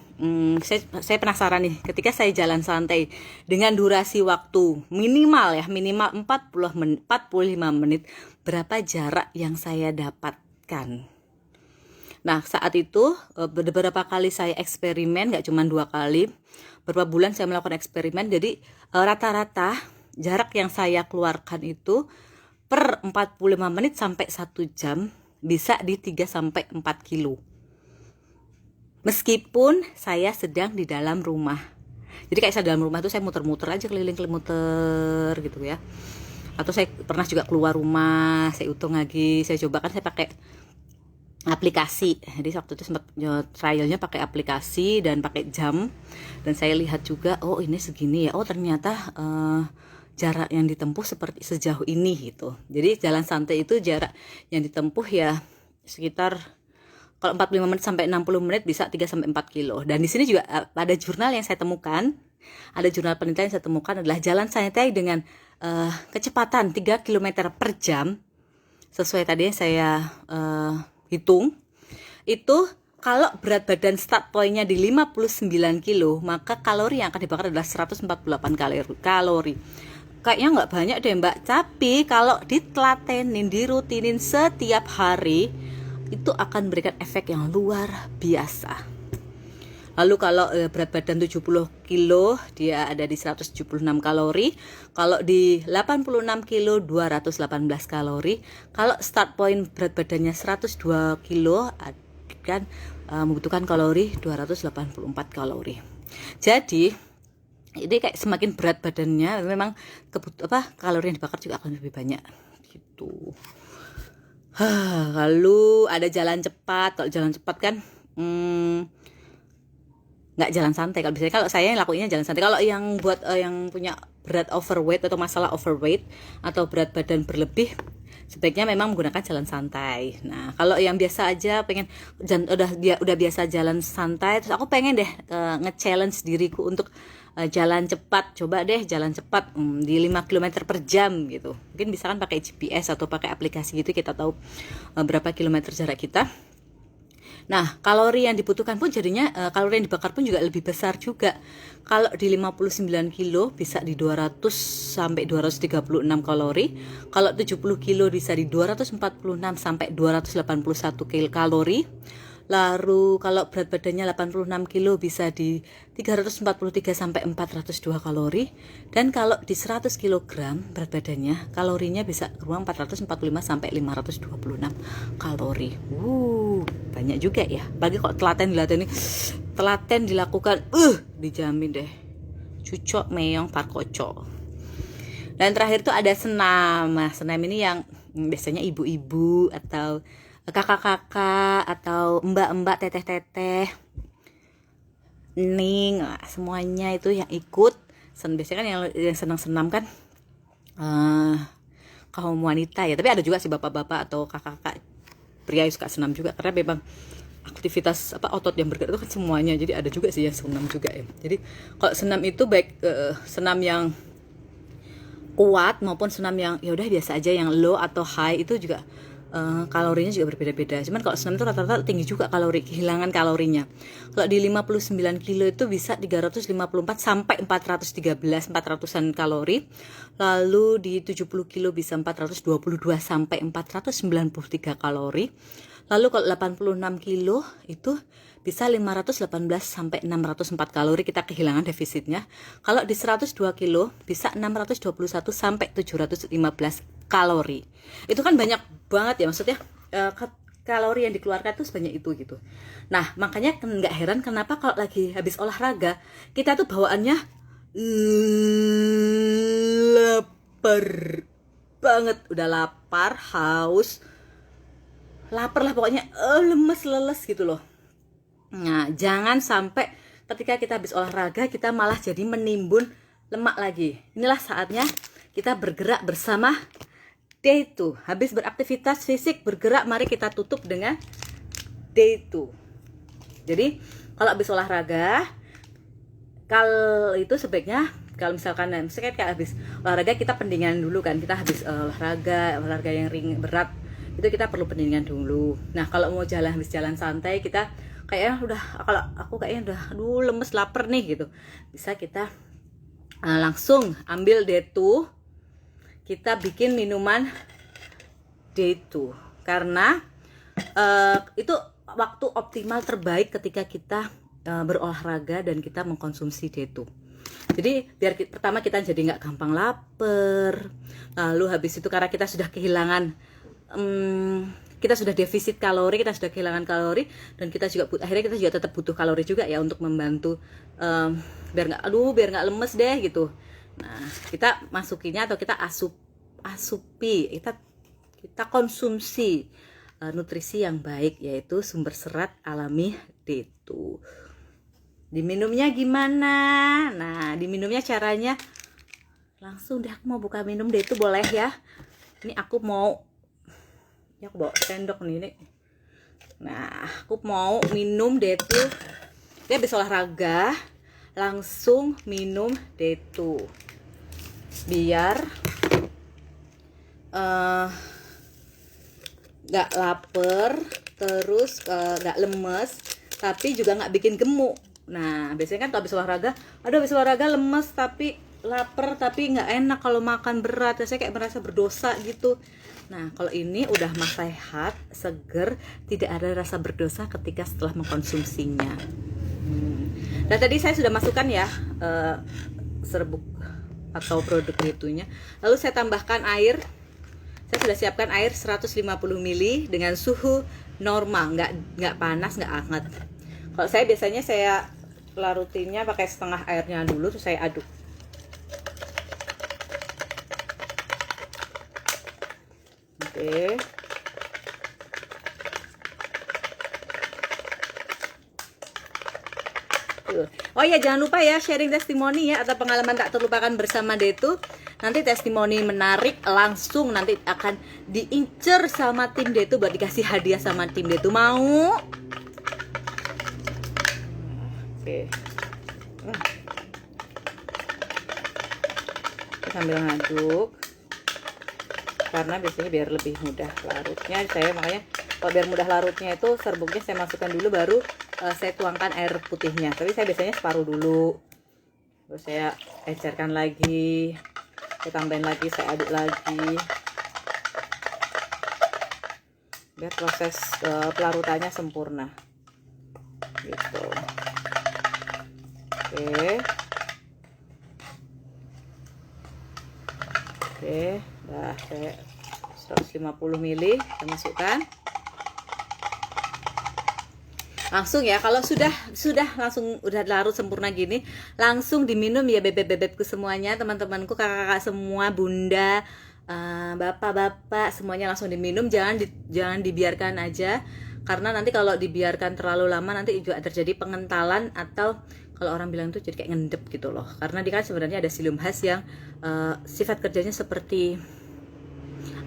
saya penasaran nih, ketika saya jalan santai dengan durasi waktu minimal 45 menit, berapa jarak yang saya dapatkan. Nah, saat itu beberapa kali saya eksperimen, gak cuma 2 kali, beberapa bulan saya melakukan eksperimen. Jadi rata-rata jarak yang saya keluarkan itu per 45 menit sampai 1 jam bisa di 3 sampai 4 kilo. Meskipun saya sedang di dalam rumah. Jadi kayak saya dalam rumah itu saya muter-muter aja, keliling muter gitu ya. Atau saya pernah juga keluar rumah, saya hitung lagi, saya coba kan saya pakai aplikasi. Jadi waktu itu sempat trialnya pakai aplikasi dan pakai jam. Dan saya lihat juga, oh ini segini ya. Oh ternyata jarak yang ditempuh seperti sejauh ini gitu. Jadi jalan santai itu jarak yang ditempuh ya sekitar, kalau 45 menit sampai 60 menit bisa 3 sampai 4 kilo. Dan di sini juga ada jurnal yang saya temukan, ada jurnal penelitian yang saya temukan adalah jalan santai dengan kecepatan 3 km per jam. Sesuai tadi yang saya hitung, itu kalau berat badan start pointnya di 59 kilo, maka kalori yang akan dibakar adalah 148 kalori. Kayaknya nggak banyak deh Mbak, tapi kalau ditelatenin, dirutinin setiap hari, itu akan memberikan efek yang luar biasa. Lalu kalau berat badan 70 kilo, dia ada di 176 kalori. Kalau di 86 kilo, 218 kalori. Kalau start point berat badannya 102 kilo, akan membutuhkan kalori 284 kalori. Jadi, ini kayak semakin berat badannya, memang kalori yang dibakar juga akan lebih banyak. Gitu. Lalu ada jalan cepat. Kalau jalan cepat kan nggak jalan santai. Kalau biasanya kalau saya lakuinnya jalan santai. Kalau yang buat yang punya berat overweight atau masalah overweight atau berat badan berlebih, sebaiknya memang menggunakan jalan santai. Nah, kalau yang biasa aja pengen udah biasa jalan santai, terus aku pengen deh nge-challenge diriku untuk jalan cepat, coba deh jalan cepat di 5 km per jam gitu. Mungkin bisa kan pakai GPS atau pakai aplikasi gitu, kita tahu berapa kilometer jarak kita. Nah, kalori yang dibutuhkan pun jadinya kalori yang dibakar pun juga lebih besar juga. Kalau di 59 kilo bisa di 200 sampai 236 kalori. Kalau 70 kilo bisa di 246 sampai 281 kalori. Lalu kalau berat badannya 86 kilo bisa di 343 sampai 402 kalori. Dan kalau di 100 kg berat badannya, kalorinya bisa ke ruang 445 sampai 526 kalori. Banyak juga ya. Bagi kok telaten dilakukan, dijamin deh cucok meong parkoco. Dan terakhir tuh ada senam. Nah, senam ini yang biasanya ibu-ibu atau kakak-kakak atau mbak-mbak, teteh-teteh, ning, semuanya itu yang ikut. Biasanya kan yang senang senam kan kaum wanita ya, tapi ada juga sih bapak-bapak atau kakak-kakak pria yang suka senam juga, karena memang aktivitas otot yang bergerak itu kan semuanya, jadi ada juga sih yang senam juga ya. Jadi kalau senam itu baik senam yang kuat maupun senam yang ya udah biasa aja, yang low atau high itu juga kalorinya juga berbeda-beda. Cuman kalau senam itu rata-rata tinggi juga kehilangan kalorinya. Kalau di 59 kilo itu bisa 354 sampai 413-400an kalori. Lalu di 70 kilo bisa 422 sampai 493 kalori. Lalu kalau 86 kilo itu bisa 518 sampai 604 kalori kita kehilangan defisitnya. Kalau di 102 kilo bisa 621 sampai 715 kalori. Itu kan banyak banget ya, maksudnya kalori yang dikeluarkan tuh sebanyak itu gitu. Nah, makanya nggak heran kenapa kalau lagi habis olahraga kita tuh bawaannya lapar banget, udah lapar, haus, lapar lah pokoknya, lemes, leles gitu loh. Nah, jangan sampai ketika kita habis olahraga kita malah jadi menimbun lemak lagi. Inilah saatnya kita bergerak bersama day 2. Habis beraktivitas fisik, bergerak, mari kita tutup dengan day 2. Jadi kalau habis olahraga, itu sebaiknya kalau misalkan kayak habis olahraga kita pendinginan dulu kan. Kita habis olahraga yang ringan berat, itu kita perlu pendinginan dulu. Nah, kalau mau habis jalan santai, kita kayaknya kalau aku kayaknya udah lemes, lapar nih gitu, bisa kita langsung ambil day 2, kita bikin minuman day 2, karena itu waktu optimal terbaik ketika kita berolahraga dan kita mengkonsumsi day 2. Jadi biar pertama kita jadi nggak gampang lapar, lalu habis itu karena kita sudah kehilangan kita sudah defisit kalori, kita sudah kehilangan kalori, dan kita juga akhirnya kita juga tetap butuh kalori juga ya untuk membantu biar nggak lemes deh gitu. Nah, kita masukinya atau kita asupi, kita konsumsi nutrisi yang baik, yaitu sumber serat alami D2. Diminumnya gimana? Nah, diminumnya caranya langsung deh, aku mau buka minum D2 boleh ya. Ini aku bawa sendok nih. Nah, aku mau minum D2. Dia habis olahraga langsung minum D2 biar gak lapar, terus gak lemes, tapi juga gak bikin gemuk. Nah, biasanya kan kalau habis olahraga lemes tapi lapar, tapi gak enak kalau makan berat, saya kayak merasa berdosa gitu. Nah, kalau ini udah sehat, seger, tidak ada rasa berdosa ketika setelah mengkonsumsinya. Dan tadi saya sudah masukkan ya serbuk atau produk itunya. Lalu saya tambahkan air. Saya sudah siapkan air 150 ml dengan suhu normal, nggak panas, nggak hangat. Kalau saya biasanya larutinnya pakai setengah airnya dulu, terus saya aduk. Oke. Oh ya, jangan lupa ya sharing testimoni ya, atau pengalaman tak terlupakan bersama D2. Nanti testimoni menarik langsung nanti akan diincer sama tim D2 buat dikasih hadiah sama tim D2. Mau? Oke. Sambil ngaduk, karena biasanya biar lebih mudah larutnya, makanya kalau biar mudah larutnya itu serbuknya saya masukkan dulu, baru saya tuangkan air putihnya. Tapi saya biasanya separuh dulu, terus saya encerkan lagi, saya tambahin lagi, saya aduk lagi biar proses pelarutannya sempurna gitu. Oke, nah saya 150 ml saya masukkan. Langsung ya, kalau sudah langsung udah larut sempurna gini, langsung diminum ya bebek-bebekku semuanya, teman-temanku, kakak-kakak semua, bunda, bapak-bapak, semuanya langsung diminum. Jangan dibiarkan aja, karena nanti kalau dibiarkan terlalu lama nanti juga terjadi pengentalan, atau kalau orang bilang tuh jadi kayak ngendep gitu loh. Karena dia kan sebenarnya ada psyllium husk yang sifat kerjanya seperti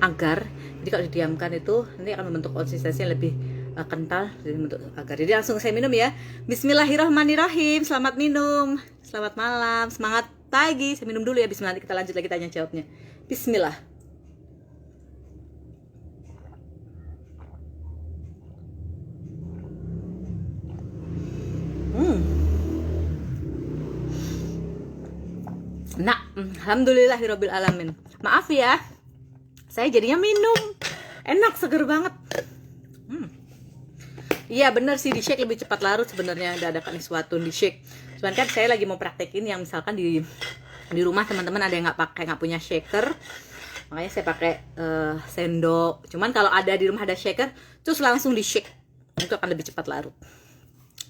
agar. Jadi kalau didiamkan itu nanti akan membentuk konsistensi yang lebih kental, jadi membentuk agar. Jadi langsung saya minum ya. Bismillahirrahmanirrahim. Selamat minum, selamat malam, semangat pagi. Saya minum dulu ya. Bismillah, nanti kita lanjut lagi tanya jawabnya. Bismillah. Nah, alhamdulillahirabbil alamin. Maaf ya, saya jadinya minum. Enak, seger banget. Iya bener sih, di shake lebih cepat larut sebenarnya dadakan iswatun di shake. Cuman kan saya lagi mau praktekin yang misalkan di rumah teman-teman ada yang nggak punya shaker, makanya saya pakai sendok. Cuman kalau ada di rumah ada shaker, terus langsung di shake, itu akan lebih cepat larut.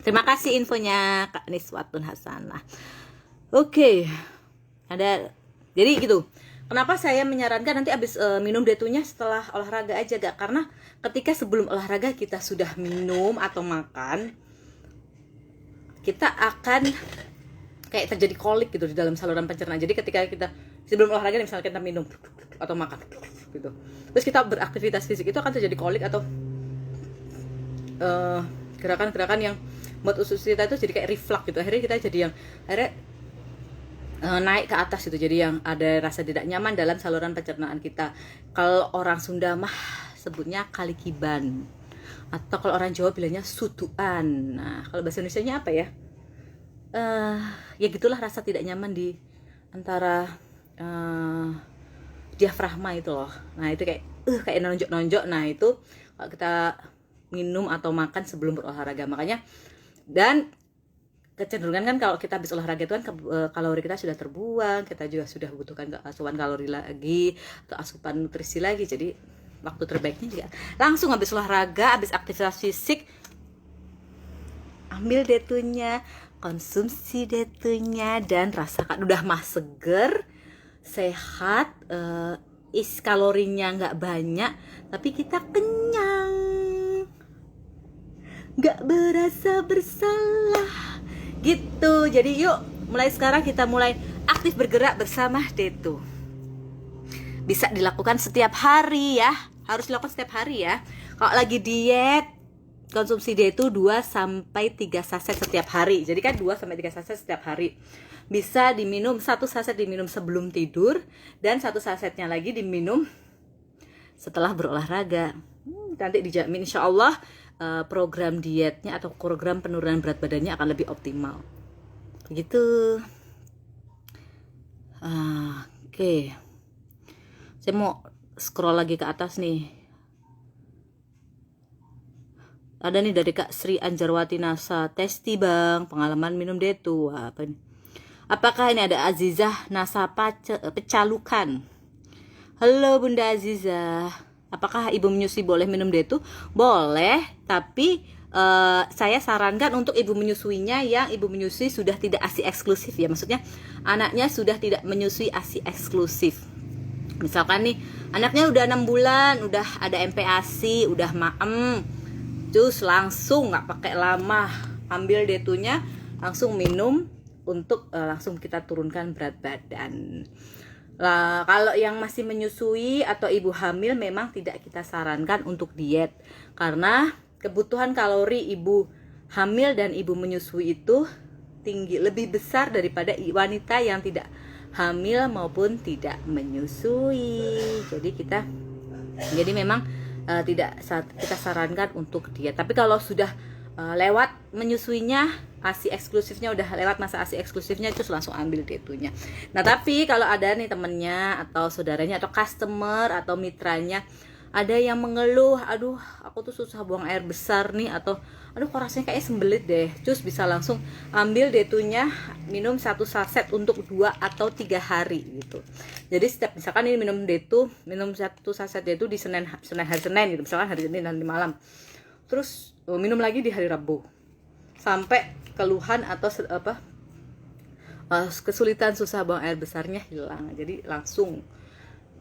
Terima kasih infonya Kak Niswatun Hasanah. Oke. Jadi gitu. Kenapa saya menyarankan nanti abis minum detunya setelah olahraga aja, gak? Karena ketika sebelum olahraga kita sudah minum atau makan, kita akan kayak terjadi kolik gitu di dalam saluran pencernaan. Jadi ketika kita sebelum olahraga misalnya kita minum atau makan gitu, terus kita beraktivitas fisik, itu akan terjadi kolik atau gerakan-gerakan yang buat usus kita itu jadi kayak reflux gitu. Akhirnya kita jadi yang naik ke atas gitu, jadi yang ada rasa tidak nyaman dalam saluran pencernaan kita. Kalau orang Sunda mah sebutnya kalikiban, atau kalau orang Jawa bilangnya sutuan. Nah, kalau bahasa Indonesianya apa ya? Ya gitulah, rasa tidak nyaman di antara diafragma itu loh. Nah, itu kayak nonjok-nonjok. Nah, itu kalau kita minum atau makan sebelum berolahraga. Makanya, dan kecenderungan kan kalau kita habis olahraga itu kan kalori kita sudah terbuang, kita juga sudah butuhkan asupan kalori lagi atau asupan nutrisi lagi. Jadi waktu terbaiknya juga langsung habis olahraga, habis aktivitas fisik, ambil detunya, konsumsi detunya, dan rasakan udah mah seger, sehat, kalorinya nggak banyak, tapi kita kenyang, nggak berasa bersalah gitu. Jadi yuk, mulai sekarang kita mulai aktif bergerak bersama Detu. Bisa dilakukan setiap hari ya, harus dilakukan setiap hari ya. Kalau lagi diet, konsumsi Detu 2-3 saset setiap hari. Jadi kan 2-3 saset setiap hari. Bisa diminum, 1 saset diminum sebelum tidur, dan 1 sasetnya lagi diminum setelah berolahraga. Nanti dijamin insya Allah program dietnya atau program penurunan berat badannya akan lebih optimal gitu. Oke. Saya mau scroll lagi ke atas nih. Ada nih dari Kak Sri Anjarwati Nasa. Testi bang, pengalaman minum Detu. Apa ini? Apakah ini ada Azizah Nasa Pecalukan? Halo Bunda Azizah, apakah ibu menyusui boleh minum Detu? Boleh, tapi saya sarankan untuk ibu menyusuinya yang ibu menyusui sudah tidak ASI eksklusif ya. Maksudnya anaknya sudah tidak menyusui ASI eksklusif. Misalkan nih anaknya udah 6 bulan, udah ada MPASI, udah maem, terus langsung nggak pakai lama, ambil Detunya, langsung minum untuk langsung kita turunkan berat badan. Lah, kalau yang masih menyusui atau ibu hamil memang tidak kita sarankan untuk diet, karena kebutuhan kalori ibu hamil dan ibu menyusui itu tinggi, lebih besar daripada wanita yang tidak hamil maupun tidak menyusui. Jadi memang tidak kita sarankan untuk diet. Tapi kalau sudah lewat menyusuinya, ASI eksklusifnya udah lewat masa ASI eksklusifnya, terus langsung ambil Detunya. Nah, tapi kalau ada nih temennya atau saudaranya atau customer atau mitranya ada yang mengeluh, aduh aku tuh susah buang air besar nih, atau aduh kok rasanya kayak sembelit deh, terus bisa langsung ambil Detunya, minum 1 saset untuk 2 atau 3 hari gitu. Jadi setiap misalkan ini minum Detu, minum 1 saset Detu di hari Senin gitu, misalkan hari Senin nanti malam, terus minum lagi di hari Rabu sampai keluhan atau kesulitan susah buang air besarnya hilang. Jadi langsung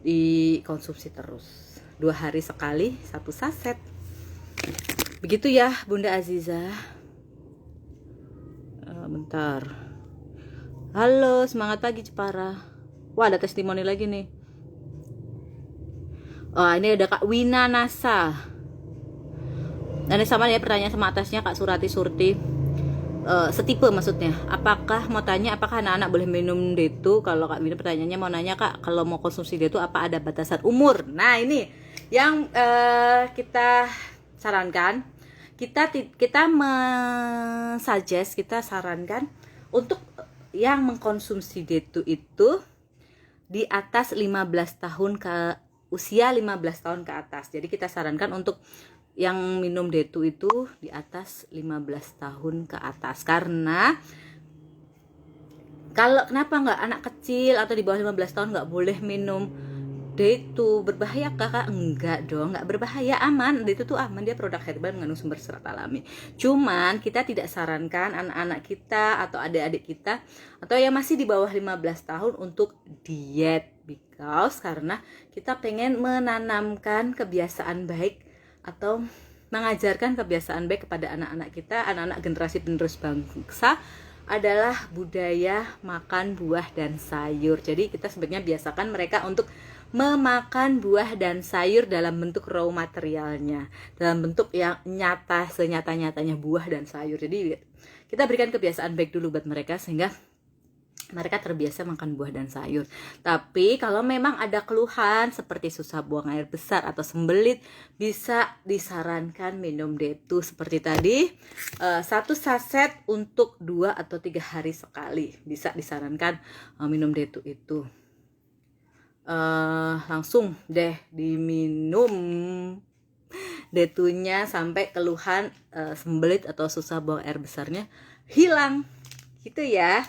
dikonsumsi terus 2 hari sekali 1 saset. Begitu ya Bunda Aziza. Bentar. Halo, semangat pagi Jepara. Wah, ada testimoni lagi nih. Ini ada Kak Wina Nasa. Nah, ini sama ya pertanyaan sama atasnya Kak Surati Surti. Setipe maksudnya. Apakah mau tanya apakah anak-anak boleh minum D2? Kalau Kak Wina pertanyaannya mau nanya Kak, kalau mau konsumsi D2 apa ada batasan umur? Nah, ini yang kita sarankan. Kita suggest, kita sarankan untuk yang mengkonsumsi D2 itu di atas 15 tahun ke usia 15 tahun ke atas. Jadi kita sarankan untuk yang minum D2 itu di atas 15 tahun ke atas. Karena kenapa nggak anak kecil atau di bawah 15 tahun nggak boleh minum D2? Berbahaya Kakak? Enggak dong, nggak berbahaya, aman. D2 tuh aman, dia produk herbal mengandung sumber serat alami. Cuman kita tidak sarankan anak-anak kita atau adik-adik kita atau yang masih di bawah 15 tahun untuk diet, because karena kita pengen menanamkan kebiasaan baik atau mengajarkan kebiasaan baik kepada anak-anak kita, anak-anak generasi penerus bangsa adalah budaya makan buah dan sayur. Jadi kita sebenarnya biasakan mereka untuk memakan buah dan sayur dalam bentuk raw materialnya, dalam bentuk yang nyata, senyata-nyatanya buah dan sayur. Jadi kita berikan kebiasaan baik dulu buat mereka sehingga mereka terbiasa makan buah dan sayur. Tapi kalau memang ada keluhan seperti susah buang air besar atau sembelit, bisa disarankan minum D2 seperti tadi. 1 saset untuk 2 atau 3 hari sekali. Bisa disarankan minum D2 itu. Langsung deh diminum D2-nya sampai keluhan sembelit atau susah buang air besarnya hilang. Gitu ya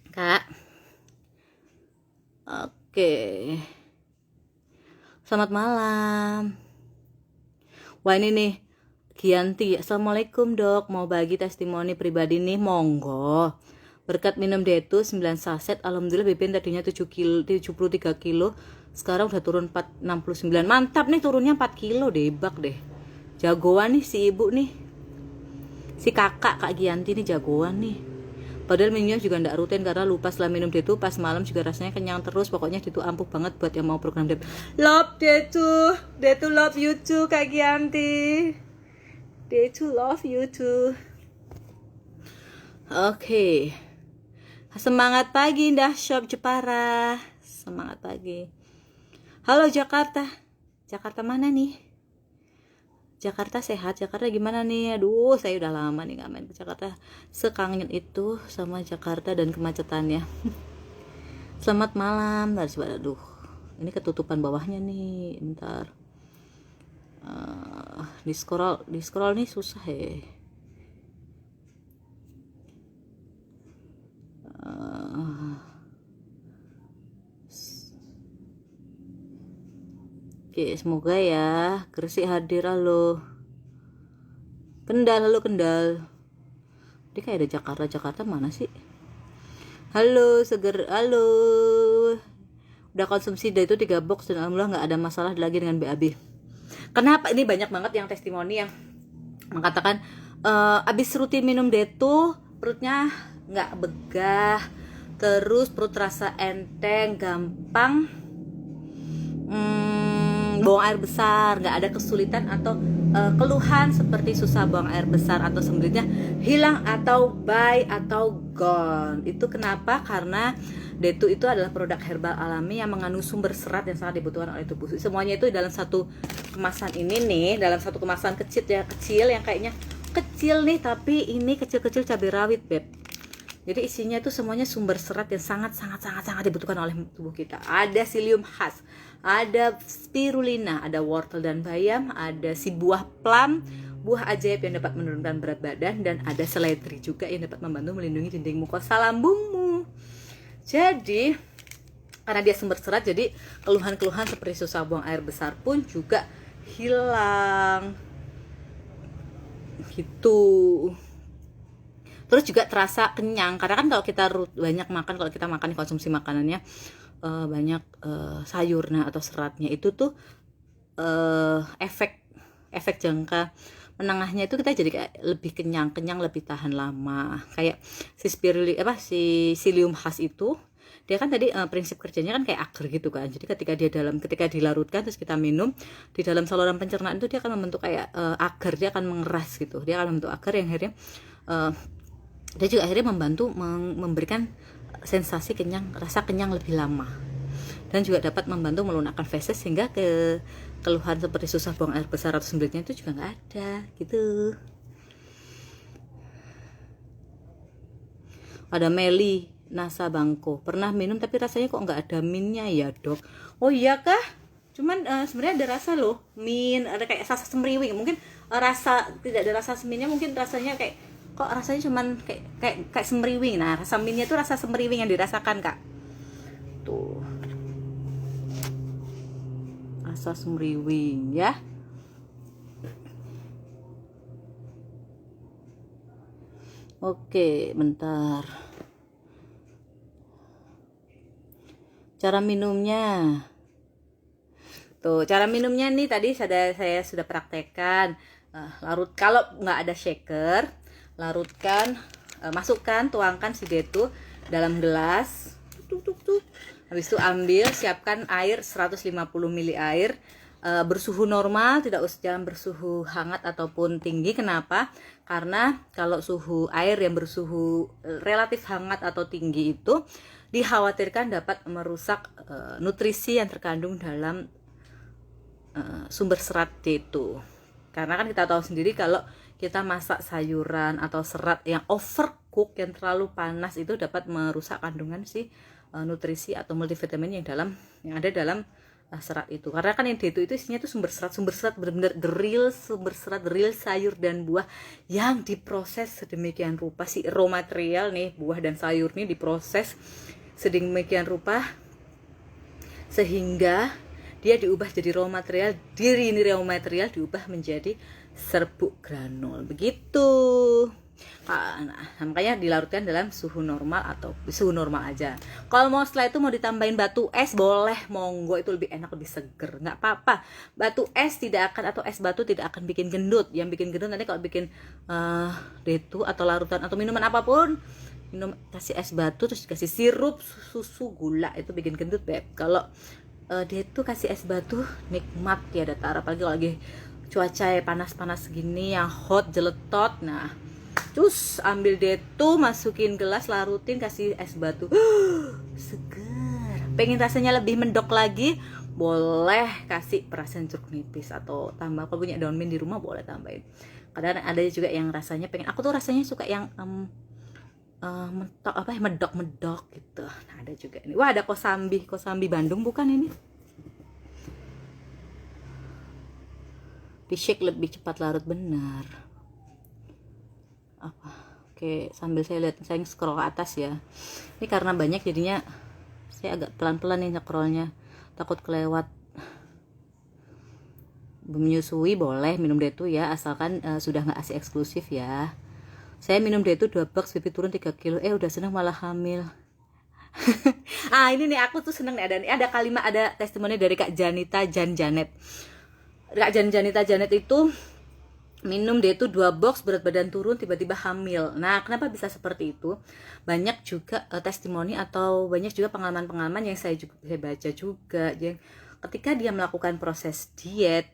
Kak. Oke. Selamat malam. Wah ini nih Gianti. Assalamualaikum dok, mau bagi testimoni pribadi nih, monggo. Berkat minum D2 9 saset, alhamdulillah BBN tadinya 73 kilo, sekarang udah turun 69. Mantap nih, turunnya 4 kilo, debak deh. Jagoan nih si ibu nih, si kakak Kak Gianti nih jagoan nih. Padahal minumnya juga nggak rutin karena lupa setelah minum D2 pas malam juga rasanya kenyang terus. Pokoknya D2 ampuh banget buat yang mau program D2. Love D2, D2 love you too Kak Gianti. D2 love you too. Oke. Semangat pagi Indah Shop Jepara. Semangat pagi. Halo Jakarta. Jakarta mana nih? Jakarta sehat, Jakarta gimana nih? Aduh, saya udah lama nih gak main ke Jakarta. Sekangen itu sama Jakarta dan kemacetannya. Selamat malam. Bentar, coba, aduh, ini ketutupan bawahnya nih. Bentar. Di scroll nih susah ya. Oke, semoga ya. Gresik hadir, halo. Kendal, halo Kendal. Ini kayak ada Jakarta mana sih? Halo Seger, halo. Udah konsumsi dari itu 3 box dan alhamdulillah nggak ada masalah lagi dengan BAB. Kenapa? Ini banyak banget yang testimoni yang mengatakan abis rutin minum D2 perutnya nggak begah, terus perut rasa enteng, gampang buang air besar, nggak ada kesulitan atau keluhan seperti susah buang air besar atau sembelitnya hilang atau bye atau gone. Itu kenapa? Karena D2 itu adalah produk herbal alami yang mengandung sumber serat yang sangat dibutuhkan oleh tubuh. Semuanya itu dalam satu kemasan ini nih, dalam satu kemasan kecil yang kayaknya kecil nih, tapi ini kecil-kecil cabai rawit, beb. Jadi isinya itu semuanya sumber serat yang sangat dibutuhkan oleh tubuh kita. Ada psyllium khas, ada spirulina, ada wortel dan bayam, ada si buah plum, buah ajaib yang dapat menurunkan berat badan, dan ada seledri juga yang dapat membantu melindungi dinding mukosa lambungmu. Jadi karena dia sumber serat, jadi keluhan-keluhan seperti susah buang air besar pun juga hilang. Gitu. Terus juga terasa kenyang, karena kan kalau kita banyak makan, kalau kita makan konsumsi makanannya banyak sayurnya atau seratnya, itu tuh efek jangka menengahnya itu kita jadi kayak lebih kenyang, lebih tahan lama. Kayak si psyllium khas itu Dia kan tadi prinsip kerjanya kan kayak agar gitu kan. Jadi ketika dilarutkan terus kita minum di dalam saluran pencernaan itu dia akan membentuk kayak agar, dia akan mengeras gitu. Dia akan membentuk agar yang akhirnya dia juga akhirnya membantu memberikan sensasi kenyang, rasa kenyang lebih lama. Dan juga dapat membantu melunakkan feses sehingga keluhan seperti susah buang air besar atau sembelitnya itu juga nggak ada gitu. Ada Meli Nasa Bangko, pernah minum tapi rasanya kok nggak ada minnya ya dok? Oh iya kah? Cuman sebenarnya ada rasa loh, min, ada kayak rasa semriwing. Mungkin rasa tidak ada rasa minnya, mungkin rasanya kayak kok rasanya cuman kayak semriwing. Nah rasa minnya itu rasa semriwing yang dirasakan kak. Tuh rasa semriwing ya. Oke, bentar. Cara minumnya. Tuh, cara minumnya nih tadi saya sudah praktekkan. Larut, kalau nggak ada shaker, larutkan, masukkan, tuangkan si detu dalam gelas. Habis itu ambil, siapkan air 150 ml air. Bersuhu normal, jangan bersuhu hangat ataupun tinggi. Kenapa? Karena kalau suhu air yang bersuhu relatif hangat atau tinggi itu dikhawatirkan dapat merusak nutrisi yang terkandung dalam sumber serat itu. Karena kan kita tahu sendiri kalau kita masak sayuran atau serat yang overcook, yang terlalu panas itu dapat merusak kandungan si nutrisi atau multivitamin yang ada dalam serat itu. Karena kan yang D2 itu isinya itu sumber serat benar-benar real sumber serat, real sayur dan buah yang diproses sedemikian rupa. Si raw material nih, buah dan sayur nih diproses sedemikian rupa sehingga dia diubah jadi raw material. Ini raw material diubah menjadi serbuk granul begitu. Nah, makanya dilarutkan dalam suhu normal atau suhu normal aja. Kalau mau setelah itu mau ditambahin batu es boleh, monggo, itu lebih enak, lebih seger, nggak apa-apa. Batu es tidak akan, atau es batu tidak akan bikin gendut. Yang bikin gendut nanti kalau bikin detu atau larutan atau minuman apapun, kasih es batu terus kasih sirup, susu, gula, itu bikin gendut beb. Kalau detu kasih es batu nikmat ya datar, apalagi kalau lagi cuaca panas-panas gini yang hot jeletot. Nah terus ambil detu, masukin gelas, larutin, kasih es batu, seger. Pengen rasanya lebih mendok lagi, boleh kasih perasan jeruk nipis atau tambah, kalau punya daun mint di rumah boleh tambahin. Kadang ada juga yang rasanya pengen, aku tuh rasanya suka yang medok gitu. Nah ada juga ini. Wah ada kosambi Bandung bukan ini? Di shake lebih cepat larut, benar. Apa? Oke, sambil saya lihat, saya scroll ke atas ya. Ini karena banyak jadinya saya agak pelan-pelan nih scrollnya, takut kelewat. Menyusui boleh minum detu ya, asalkan sudah nggak ASI eksklusif ya. Saya minum detu 2 box, pipi turun 3 kilo, udah senang malah hamil. Ini nih aku tuh seneng nih, ada kalimat, ada testimoni dari Kak Janita Janet. Kak Janita Janet itu minum detu 2 box, berat badan turun, tiba-tiba hamil. Nah kenapa bisa seperti itu? Banyak juga testimoni atau banyak juga pengalaman-pengalaman yang saya baca juga, yang ketika dia melakukan proses diet,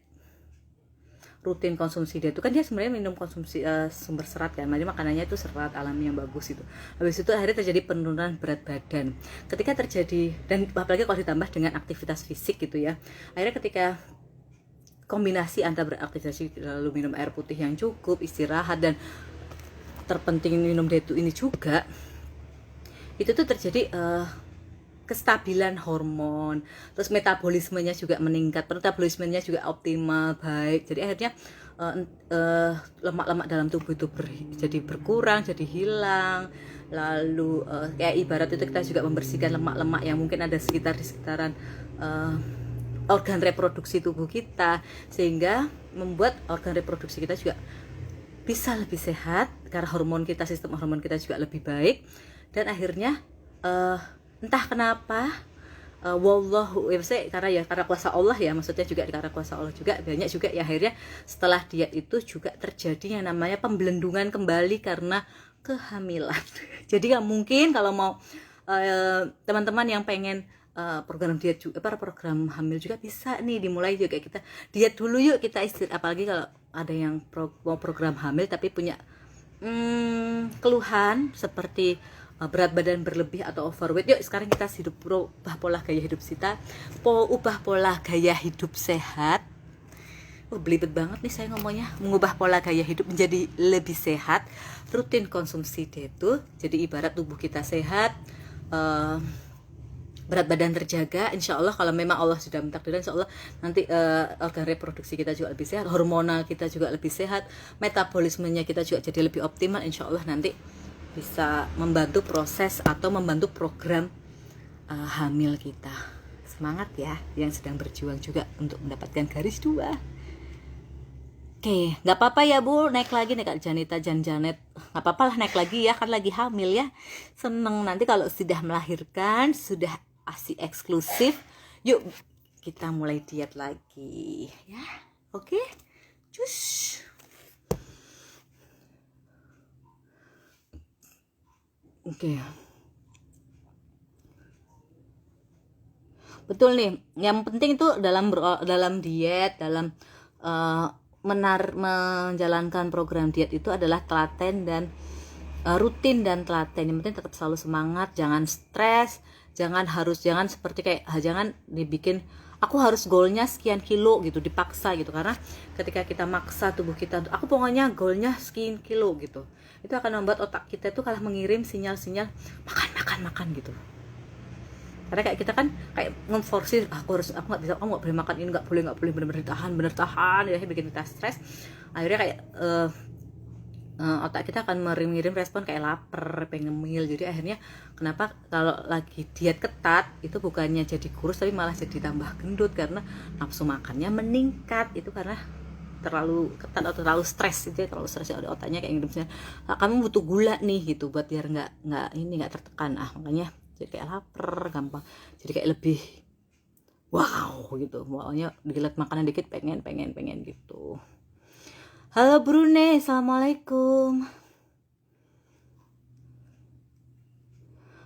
rutin konsumsi detu, kan dia sebenarnya minum konsumsi sumber serat kan, jadi makanannya itu serat alami yang bagus itu. Habis itu akhirnya terjadi penurunan berat badan. Ketika terjadi, dan apalagi kalau ditambah dengan aktivitas fisik gitu ya, akhirnya ketika kombinasi antara beraktivitas lalu minum air putih yang cukup, istirahat, dan terpenting minum detu ini juga, itu tuh terjadi kestabilan hormon, terus metabolismenya juga meningkat, metabolismenya juga optimal, baik. Jadi akhirnya lemak-lemak dalam tubuh itu jadi berkurang, jadi hilang. Lalu kayak ibarat itu kita juga membersihkan lemak-lemak yang mungkin ada di sekitaran organ reproduksi tubuh kita, sehingga membuat organ reproduksi kita juga bisa lebih sehat karena sistem hormon kita juga lebih baik. Dan akhirnya entah kenapa wallahu ya, karena kuasa Allah ya, maksudnya juga karena kuasa Allah juga, banyak juga ya akhirnya setelah diet itu juga terjadi yang namanya pembelendungan kembali karena kehamilan. Jadi nggak mungkin kalau mau teman-teman yang pengen program diet juga, program hamil juga bisa nih dimulai juga. Kita diet dulu yuk, kita istirahat. Apalagi kalau ada yang mau program hamil tapi punya keluhan seperti berat badan berlebih atau overweight, yuk sekarang kita ubah pola gaya hidup kita, ubah pola gaya hidup sehat. Belibet banget nih saya ngomongnya. Mengubah pola gaya hidup menjadi lebih sehat, rutin konsumsi DETU. Jadi ibarat tubuh kita sehat, berat badan terjaga, insya Allah kalau memang Allah sudah mentakdirkan, insya Allah nanti organ reproduksi kita juga lebih sehat, hormonal kita juga lebih sehat, metabolismenya kita juga jadi lebih optimal, insya Allah nanti bisa membantu proses atau membantu program hamil kita. Semangat ya yang sedang berjuang juga untuk mendapatkan garis 2. Oke, nggak apa-apa ya Bu, naik lagi nih Kak Janita, Janet, nggak apa-apa lah naik lagi ya, kan lagi hamil ya. Seneng nanti kalau sudah melahirkan, sudah ASI eksklusif, yuk kita mulai diet lagi ya. Oke, cus. Oke. Betul nih, yang penting itu dalam diet, dalam menjalankan program diet itu adalah telaten dan rutin dan telaten. Yang penting tetap selalu semangat, jangan stres, jangan seperti kayak jangan dibikin aku harus goalnya sekian kilo gitu, dipaksa gitu. Karena ketika kita maksa tubuh kita, aku pokoknya goalnya sekian kilo gitu, itu akan membuat otak kita itu kalah mengirim sinyal-sinyal makan gitu. Karena kayak kita kan kayak memforsir, aku nggak bisa, aku nggak boleh makan ini, nggak boleh bener-bener tahan ya, bikin kita stres. Akhirnya kayak otak kita akan mengirim respon kayak lapar, pengen ngemil. Jadi akhirnya kenapa kalau lagi diet ketat itu bukannya jadi kurus tapi malah jadi tambah gendut, karena nafsu makannya meningkat. Itu karena terlalu ketat atau terlalu stres itu ya, terlalu stres ya, otaknya kayak gitu. Misalnya kamu butuh gula nih gitu buat biar nggak tertekan, makanya jadi kayak lapar gampang, jadi kayak lebih wow gitu, maunya dilihat makanan dikit pengen gitu. Halo Brunei, assalamualaikum.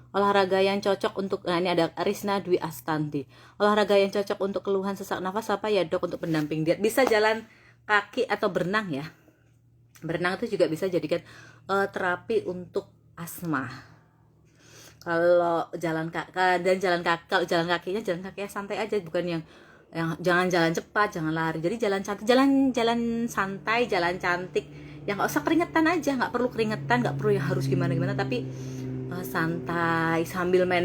Olahraga yang cocok untuk, nah ini ada Risna Dwi Astanti, olahraga yang cocok untuk keluhan sesak nafas apa ya Dok untuk pendamping diet? Bisa jalan kaki atau berenang ya. Berenang itu juga bisa jadikan terapi untuk asma. Kalau jalan kakinya santai aja, bukan yang jangan jalan cepat, jangan lari. Jadi jalan santai, jalan cantik, yang nggak usah keringetan aja, nggak perlu keringetan, nggak perlu yang harus gimana tapi santai sambil main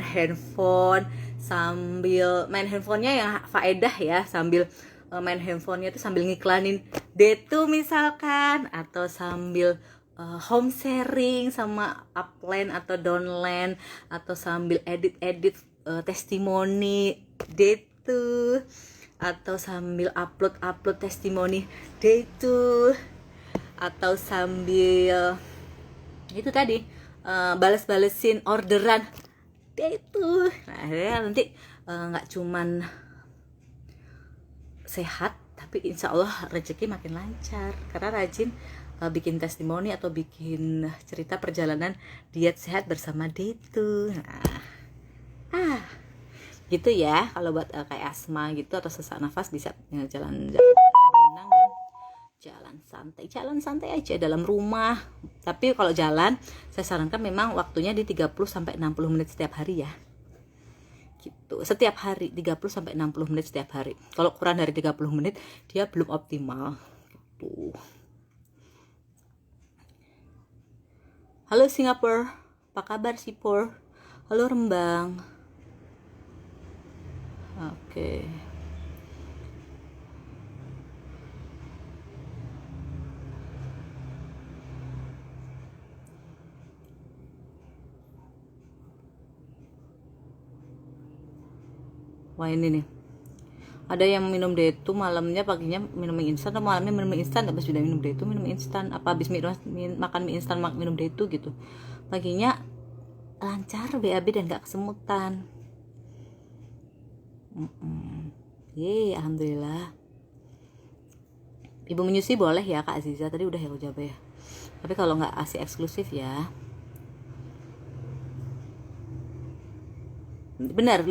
handphonenya yang faedah ya, sambil main handphonenya itu sambil ngiklanin DETU misalkan, atau sambil home sharing sama upline atau downline, atau sambil edit testimoni DETU, atau sambil upload testimoni DETU, atau sambil itu tadi bales-balesin orderan DETU. Nah nanti nggak cuman sehat tapi insya Allah rezeki makin lancar karena rajin bikin testimoni atau bikin cerita perjalanan diet sehat bersama DETU. Gitu ya. Kalau buat kayak asma gitu atau sesak nafas bisa jalan berenang dan jalan santai aja dalam rumah. Tapi kalau jalan saya sarankan memang waktunya di 30-60 menit setiap hari ya. Gitu. Setiap hari 30-60 menit setiap hari. Kalau kurang dari 30 menit dia belum optimal gitu. Halo Singapura, apa kabar Sipur? Halo Rembang. Oke. Wah ini nih, ada yang minum DETU malamnya, paginya minum mie instan, atau malamnya minum mie instan, habis sudah minum DETU minum mie instan, apa habis makan mie instan minum DETU gitu, paginya lancar BAB dan gak kesemutan. Yeay, alhamdulillah. Ibu menyusui boleh ya Kak Aziza, tadi udah ya aku jawab ya, tapi kalau nggak ASI eksklusif ya. benar,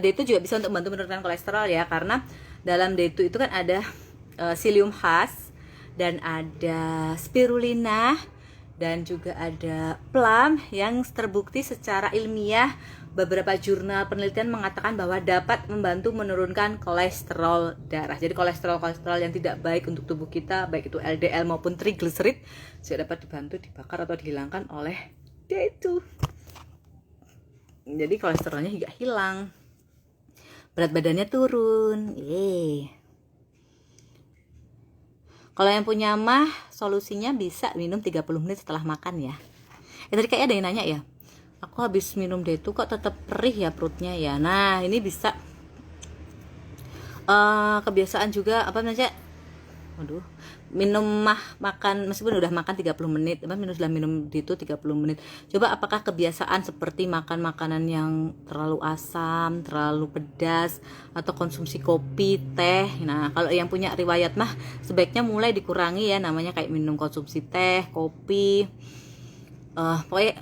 D2 juga bisa untuk membantu menurunkan kolesterol ya, karena dalam D2 itu kan ada psyllium husk dan ada spirulina dan juga ada plum yang terbukti secara ilmiah. Beberapa jurnal penelitian mengatakan bahwa dapat membantu menurunkan kolesterol darah. Jadi kolesterol yang tidak baik untuk tubuh kita, baik itu LDL maupun triglycerid, juga dapat dibantu dibakar atau dihilangkan oleh D2. Jadi kolesterolnya juga hilang, berat badannya turun. Kalau yang punya mah, solusinya bisa minum 30 menit setelah makan ya. Tadi kayak ada yang nanya ya, aku habis minum D2 kok tetap perih ya perutnya ya. Nah ini bisa kebiasaan juga apa namanya, minum makan meskipun udah makan 30 menit, sudah minum D2 30 menit. Coba apakah kebiasaan seperti makan makanan yang terlalu asam, terlalu pedas, atau konsumsi kopi, teh. Nah kalau yang punya riwayat mah sebaiknya mulai dikurangi ya, namanya kayak minum konsumsi teh, kopi, pokoknya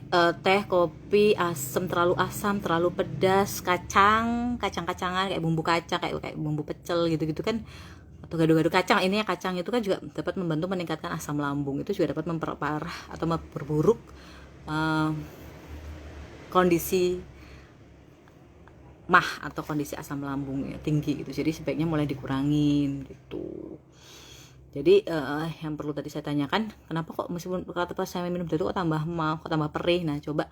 teh, kopi, terlalu asam, terlalu pedas, kacang-kacangan kayak bumbu kacang, kayak bumbu pecel gitu-gitu kan, atau gado-gado kacang. Ini ya, kacang itu kan juga dapat membantu meningkatkan asam lambung. Itu juga dapat memperparah atau memperburuk kondisi mah atau kondisi asam lambungnya tinggi gitu. Jadi sebaiknya mulai dikurangin gitu. Jadi yang perlu tadi saya tanyakan, kenapa kok meskipun kata pas saya minum itu kok tambah perih. Nah coba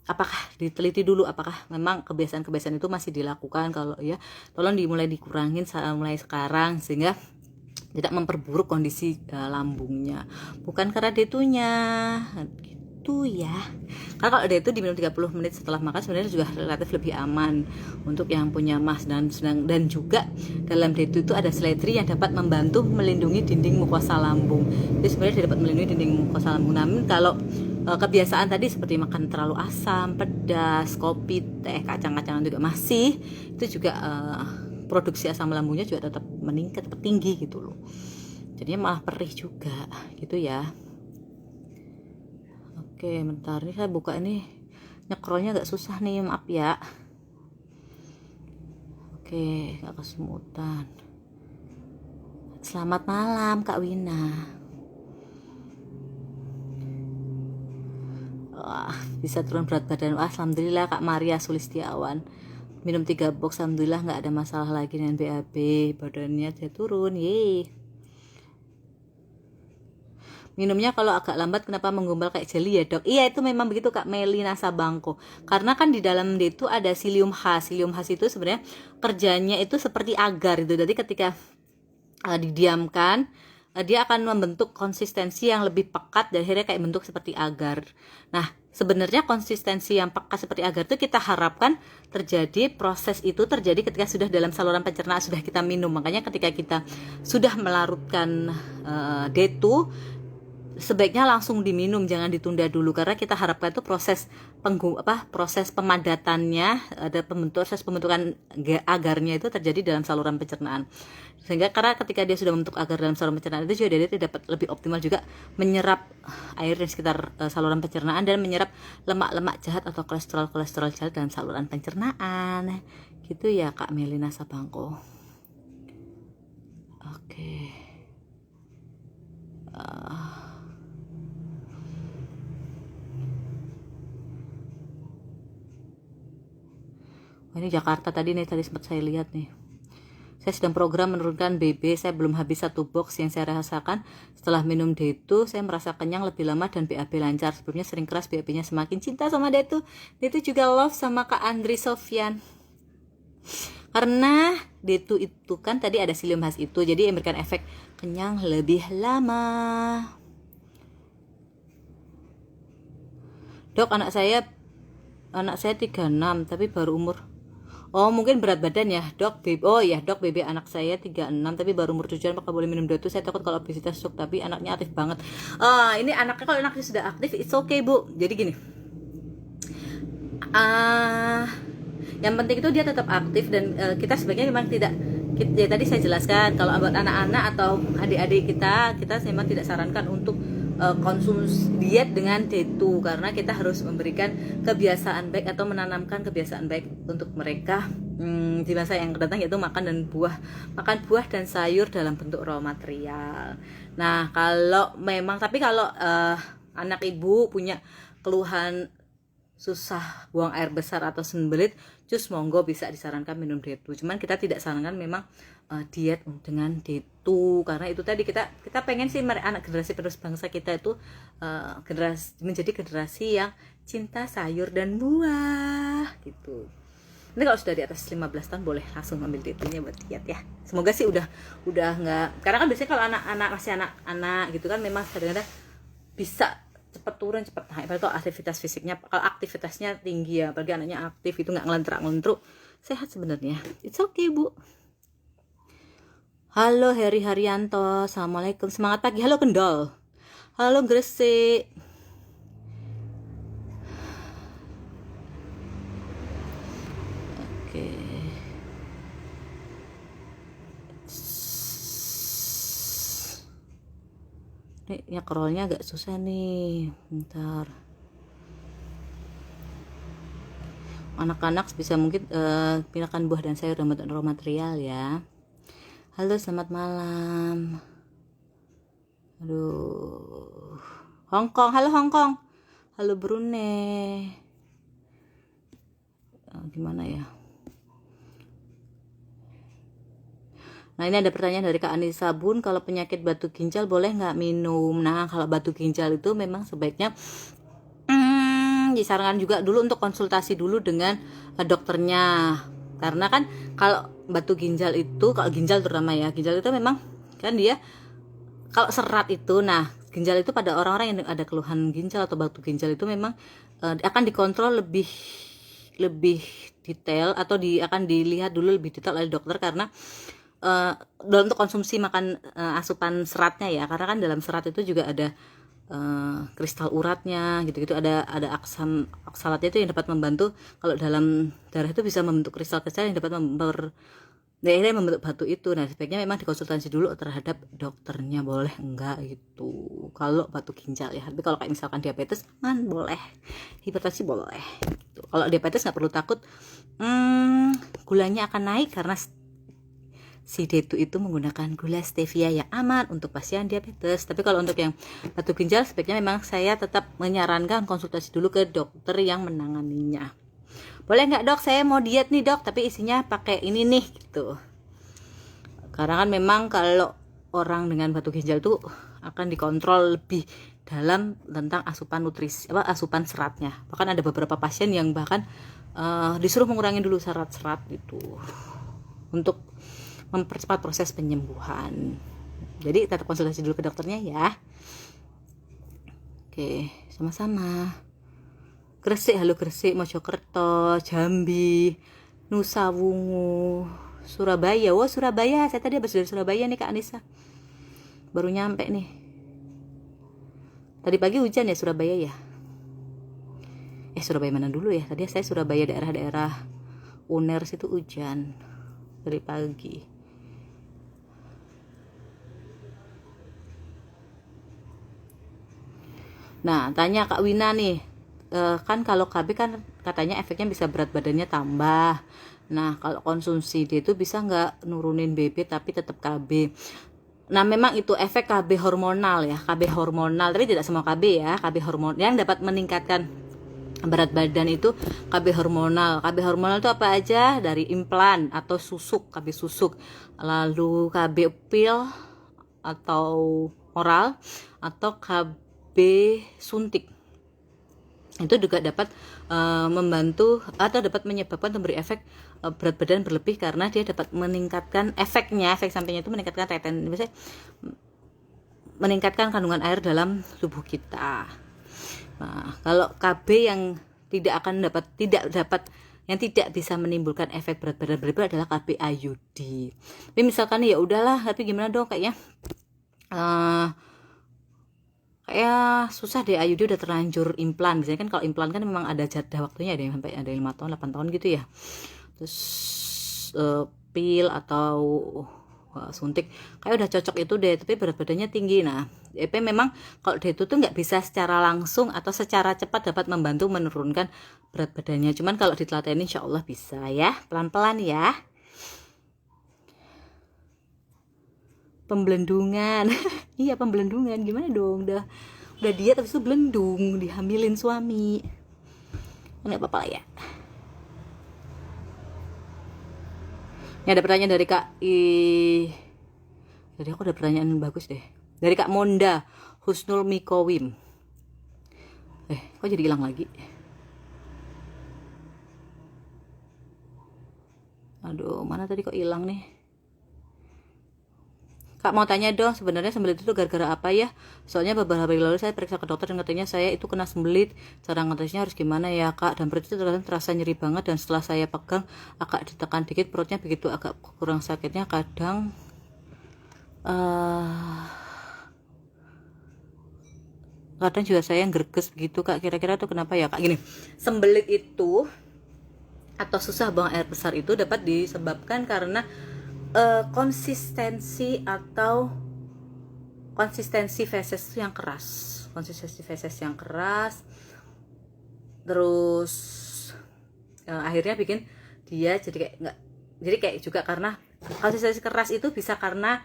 apakah diteliti dulu apakah memang kebiasaan-kebiasaan itu masih dilakukan. Kalau ya tolong dimulai dikurangin mulai sekarang, sehingga tidak memperburuk kondisi lambungnya, bukan karena D2-nya gitu ya. Karena kalau D2 diminum 30 menit setelah makan sebenarnya juga relatif lebih aman untuk yang punya MAS, dan juga dalam D2 itu ada seledri yang dapat membantu melindungi dinding mukosa lambung. Jadi sebenarnya dapat melindungi dinding mukosa lambung. Namun kalau kebiasaan tadi seperti makan terlalu asam, pedas, kopi, teh, kacang-kacangan juga masih, itu juga produksi asam lambungnya juga tetap meningkat, tetap tinggi gitu loh. Jadinya malah perih juga gitu ya. Oke, bentar nih saya buka ini, nyekrolnya agak susah nih, maaf ya. Oke, gak kesemutan. Selamat malam Kak Wina. Wah, bisa turun berat badan. Wah, alhamdulillah Kak Maria Sulistiawan. Minum 3 box, alhamdulillah nggak ada masalah lagi dengan BAB. Badannya dia turun, yeay. Minumnya kalau agak lambat kenapa menggumpal kayak jeli ya dok? Iya itu memang begitu Kak Melina Sabangko. Karena kan di dalam dia itu ada psyllium husk. Psyllium husk itu sebenarnya kerjanya itu seperti agar itu. Jadi ketika didiamkan, dia akan membentuk konsistensi yang lebih pekat dan akhirnya kayak bentuk seperti agar. Nah sebenarnya konsistensi yang pekat seperti agar itu kita harapkan proses itu terjadi ketika sudah dalam saluran pencernaan sudah kita minum. Makanya ketika kita sudah melarutkan D2, sebaiknya langsung diminum, jangan ditunda dulu, karena kita harapkan itu proses pemadatannya, ada proses pembentukan agarnya itu terjadi dalam saluran pencernaan, sehingga karena ketika dia sudah membentuk agar dalam saluran pencernaan itu juga dia dapat lebih optimal juga menyerap air di sekitar saluran pencernaan dan menyerap lemak-lemak jahat atau kolesterol jahat dalam saluran pencernaan gitu ya Kak Melina Sabangko. Oke. Ini Jakarta tadi sempat saya lihat nih. Saya sedang program menurunkan BB, saya belum habis 1 box. Yang saya rasakan setelah minum D2, saya merasa kenyang lebih lama dan BAB lancar. Sebelumnya sering keras, BAB-nya semakin cinta sama D2. D2 juga love sama Kak Andri Sofyan. Karena D2 itu kan tadi ada psyllium husk itu, jadi memberikan efek kenyang lebih lama. Dok, anak saya 36 tapi baru umur. Oh mungkin berat badan ya dok. Oh ya dok, BB anak saya 36 tapi baru umur 7 apakah boleh minum D2? Saya takut kalau obesitas shock, tapi anaknya aktif banget. Ini anaknya, kalau anaknya sudah aktif it's okay bu. Jadi gini, yang penting itu dia tetap aktif, dan kita sebaiknya memang tidak, ya tadi saya jelaskan kalau buat anak-anak atau adik-adik kita memang tidak sarankan untuk konsumsi diet dengan D2, karena kita harus memberikan kebiasaan baik atau menanamkan kebiasaan baik untuk mereka di masa yang datang, yaitu makan buah dan sayur dalam bentuk raw material. Nah, kalau memang kalau anak ibu punya keluhan susah buang air besar atau sembelit, cus monggo bisa disarankan minum D2. Cuman kita tidak sarankan memang diet dengan D2, karena itu tadi kita pengen sih anak generasi penerus bangsa kita itu menjadi generasi yang cinta sayur dan buah gitu. Ini kalau sudah di atas 15 tahun boleh langsung ambil D2-nya buat diet ya. Semoga sih udah nggak, karena kan biasanya kalau anak-anak masih anak-anak gitu kan memang kadang-kadang bisa cepat turun cepat naik, apalagi kalau aktivitas fisiknya, kalau aktivitasnya tinggi ya, apalagi anaknya aktif itu nggak ngelentrak-ngelentruk, sehat sebenarnya. It's okay bu. Halo Heri Haryanto, assalamualaikum, semangat pagi. Halo Kendal, halo Gresik. Oke. Ini nyekrolnya agak susah nih, bentar. Anak-anak bisa mungkin pindahkan buah dan sayur dan raw material ya. Halo, selamat malam. Aduh, Hongkong, halo Hongkong, halo Brunei. Gimana ya? Nah, ini ada pertanyaan dari Kak Anissa Bun, kalau penyakit batu ginjal boleh nggak minum? Nah, kalau batu ginjal itu memang sebaiknya disarankan juga dulu untuk konsultasi dulu dengan dokternya, karena kan kalau batu ginjal itu, kalau ginjal terutama ya, ginjal itu memang kan dia kalau serat itu, nah ginjal itu pada orang-orang yang ada keluhan ginjal atau batu ginjal itu memang akan dikontrol lebih detail, atau akan dilihat dulu lebih detail oleh dokter, karena dalam untuk konsumsi makan asupan seratnya ya, karena kan dalam serat itu juga ada kristal uratnya gitu-gitu, ada oksalatnya itu yang dapat membantu kalau dalam darah itu bisa membentuk kristal-kristal yang dapat membentuk batu itu. Nah, sebaiknya memang dikonsultasi dulu terhadap dokternya, boleh enggak gitu kalau batu ginjal ya. Tapi kalau kayak misalkan diabetes kan boleh, hipertensi boleh gitu. Kalau diabetes nggak perlu takut, gulanya akan naik karena si D2 itu menggunakan gula stevia yang aman untuk pasien diabetes. Tapi kalau untuk yang batu ginjal, sebaiknya memang saya tetap menyarankan konsultasi dulu ke dokter yang menanganinya. Boleh nggak dok, saya mau diet nih dok, tapi isinya pakai ini nih gitu. Karena kan memang kalau orang dengan batu ginjal itu akan dikontrol lebih dalam tentang asupan nutrisi, asupan seratnya. Bahkan ada beberapa pasien yang bahkan disuruh mengurangi dulu serat-serat gitu untuk mempercepat proses penyembuhan. Jadi tetap konsultasi dulu ke dokternya ya. Oke, sama-sama. Gresik, halo Gresik, Mojokerto, Jambi, Nusa Wungu, Surabaya. Wah, Surabaya, saya tadi habis dari Surabaya nih Kak Anissa, baru nyampe nih. Tadi pagi hujan ya Surabaya ya. Surabaya mana dulu ya? Tadi saya Surabaya daerah-daerah Uner situ hujan dari pagi. Nah, tanya Kak Wina nih, kan kalau KB kan katanya efeknya bisa berat badannya tambah. Nah, kalau konsumsi dia itu bisa nggak nurunin BB tapi tetap KB? Nah, memang itu efek KB hormonal ya, KB hormonal, tapi tidak semua KB ya. KB hormonal yang dapat meningkatkan berat badan itu KB hormonal. KB hormonal itu apa aja? Dari implan atau susuk, KB susuk, lalu KB pil atau oral, atau KB suntik. Itu juga dapat membantu atau dapat menyebabkan memberi efek berat badan berlebih, karena dia dapat meningkatkan efek sampingnya itu meningkatkan retensi, misalnya meningkatkan kandungan air dalam tubuh kita. Nah, kalau KB yang tidak bisa menimbulkan efek berat badan berlebih adalah KB IUD. Tapi misalkan ya udahlah, tapi gimana dong, kayaknya kayak susah deh, IUD udah terlanjur implan. Biasanya kan kalau implan kan memang ada jeda waktunya, ada yang sampai 5 tahun 8 tahun gitu ya. Terus pil atau suntik, kayak udah cocok itu deh, tapi berat badannya tinggi. Nah, EP memang kalau dia itu tuh nggak bisa secara langsung atau secara cepat dapat membantu menurunkan berat badannya. Cuman kalau ditelatenin insya Allah bisa ya, pelan-pelan ya. Pembelendungan. Iya, pembelendungan. Gimana dong? Udah diet tapi itu belendung, dihamilin suami. Enggak apa-apa lah ya. Ini ada pertanyaan dari Kak Jadi aku ada pertanyaan bagus deh. Dari Kak Monda Husnul Mikowim. Kok jadi hilang lagi? Aduh, mana tadi kok hilang nih? Kak mau tanya dong, sebenarnya sembelit itu gara-gara apa ya? Soalnya beberapa hari lalu saya periksa ke dokter dan katanya saya itu kena sembelit. Cara ngetesnya harus gimana ya Kak? Dan perut itu terasa nyeri banget, dan setelah saya pegang agak ditekan dikit perutnya begitu agak kurang sakitnya, kadang kadang juga saya gerges begitu Kak. Kira-kira tuh kenapa ya Kak? Gini, sembelit itu atau susah buang air besar itu dapat disebabkan karena konsistensi feses yang keras, terus akhirnya bikin dia jadi kayak juga karena konsistensi keras itu bisa karena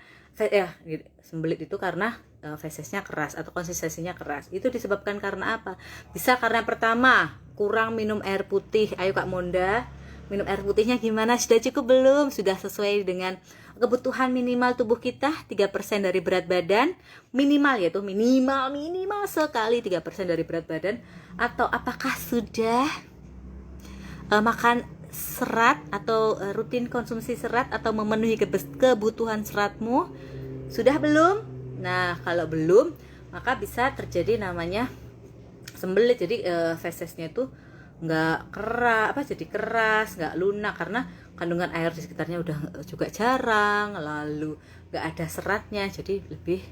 sembelit itu karena fesesnya keras atau konsistensinya keras. Itu disebabkan karena apa? Bisa karena pertama kurang minum air putih. Ayo Kak Monda, minum air putihnya gimana? Sudah cukup belum? Sudah sesuai dengan kebutuhan minimal tubuh kita 3% dari berat badan minimal, yaitu minimal sekali 3% dari berat badan. Atau apakah sudah makan serat atau rutin konsumsi serat atau memenuhi kebutuhan seratmu? Sudah belum? Nah, kalau belum maka bisa terjadi namanya sembelit. Jadi fesesnya itu nggak keras, nggak lunak karena kandungan air di sekitarnya udah juga jarang, lalu nggak ada seratnya, jadi lebih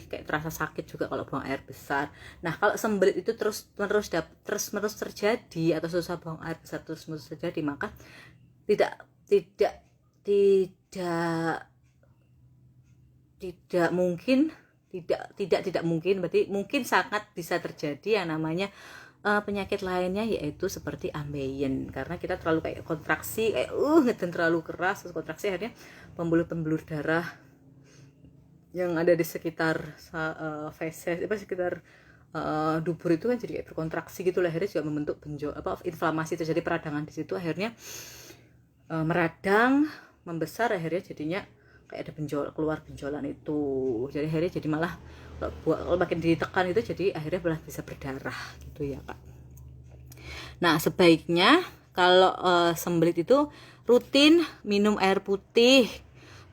kayak terasa sakit juga kalau buang air besar. Nah, kalau sembelit itu terus menerus terjadi atau susah buang air besar terus menerus terjadi, maka tidak mungkin berarti mungkin sangat bisa terjadi yang namanya penyakit lainnya, yaitu seperti ambeien, karena kita terlalu kayak kontraksi dan terlalu keras, terus kontraksi akhirnya pembuluh darah yang ada di sekitar feses sekitar dubur itu kan jadi kayak berkontraksi gitu lah, akhirnya juga membentuk inflamasi, terjadi peradangan di situ, akhirnya meradang, membesar, akhirnya jadinya kayak ada keluar benjolan itu. Jadi akhirnya jadi malah kalau makin ditekan itu jadi akhirnya malah bisa berdarah gitu ya Kak. Nah, sebaiknya kalau sembelit itu rutin minum air putih,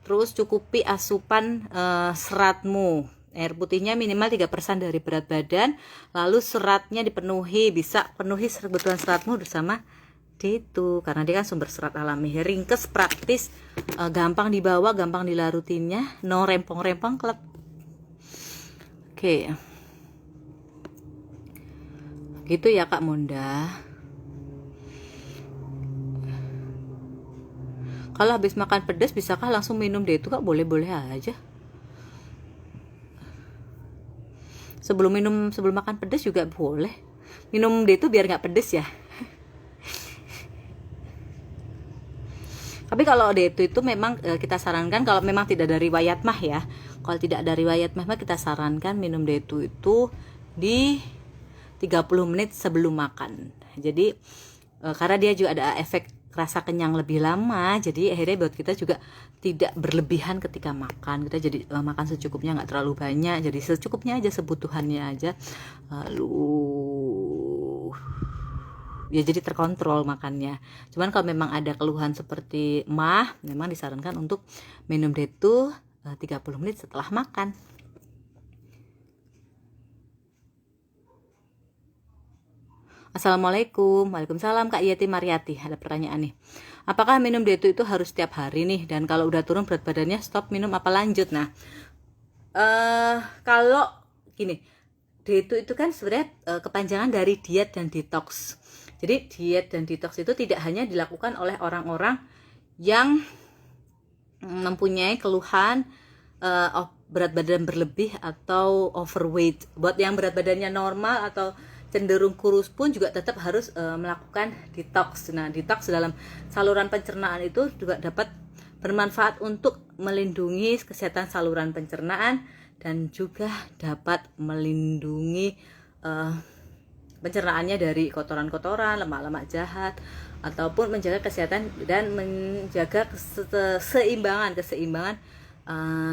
terus cukupi asupan seratmu. Air putihnya minimal 3% dari berat badan, lalu seratnya dipenuhi, bisa penuhi kebutuhan seratmu bersama itu, karena dia kan sumber serat alami, ringkes, praktis, gampang dibawa, gampang dilarutinya, no rempong-rempong klep. Oke. Gitu ya Kak Monda. Kalau habis makan pedas bisakah langsung minum deh? Itu Kak boleh-boleh aja. Sebelum makan pedas juga boleh. Minum deh itu biar nggak pedas ya. Tapi kalau D itu memang kita sarankan kalau memang tidak ada riwayat mah ya. Kalau tidak ada riwayat mah kita sarankan minum D itu di 30 menit sebelum makan. Jadi karena dia juga ada efek rasa kenyang lebih lama, jadi akhirnya buat kita juga tidak berlebihan ketika makan. Kita jadi makan secukupnya, nggak terlalu banyak, jadi secukupnya aja, sebutuhannya aja. Lalu ya jadi terkontrol makannya. Cuman kalau memang ada keluhan seperti memang disarankan untuk minum D2 30 menit setelah makan. Assalamualaikum. Waalaikumsalam Kak Yati Mariati. Ada pertanyaan nih. Apakah minum D2 itu harus setiap hari nih? Dan kalau udah turun berat badannya stop minum apa lanjut? Nah, kalau gini, D2 itu kan sebenarnya kepanjangan dari diet dan detox. Jadi diet dan detox itu tidak hanya dilakukan oleh orang-orang yang mempunyai keluhan berat badan berlebih atau overweight. Buat yang berat badannya normal atau cenderung kurus pun juga tetap harus melakukan detox. Nah, detox dalam saluran pencernaan itu juga dapat bermanfaat untuk melindungi kesehatan saluran pencernaan dan juga dapat melindungi pencernaannya dari kotoran-kotoran, lemak-lemak jahat, ataupun menjaga kesehatan dan menjaga keseimbangan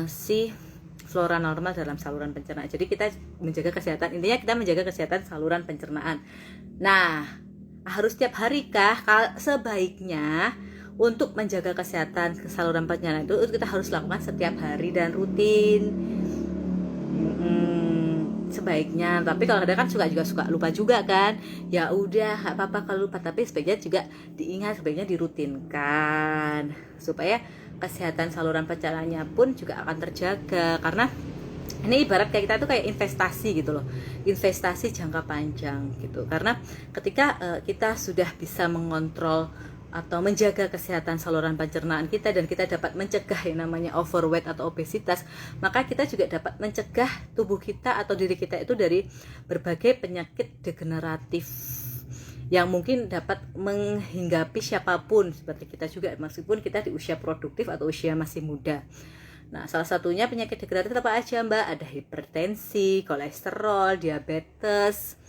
si flora normal dalam saluran pencernaan. Jadi kita menjaga kesehatan, intinya kita menjaga kesehatan saluran pencernaan. Nah, harus tiap hari kah? Sebaiknya untuk menjaga kesehatan saluran pencernaan itu kita harus lakukan setiap hari dan rutin. Sebaiknya, tapi kalau ada kan suka lupa juga kan, ya udah nggak apa-apa kalau lupa, tapi sebaiknya juga diingat, sebaiknya dirutinkan supaya kesehatan saluran pencernaannya pun juga akan terjaga. Karena ini ibarat kayak kita tuh kayak investasi gitu loh, investasi jangka panjang gitu. Karena ketika kita sudah bisa mengontrol atau menjaga kesehatan saluran pencernaan kita dan kita dapat mencegah yang namanya overweight atau obesitas, maka kita juga dapat mencegah tubuh kita atau diri kita itu dari berbagai penyakit degeneratif yang mungkin dapat menghinggapi siapapun seperti kita juga, meskipun kita di usia produktif atau usia masih muda. Nah, salah satunya penyakit degeneratif apa aja, Mbak? Ada hipertensi, kolesterol, diabetes.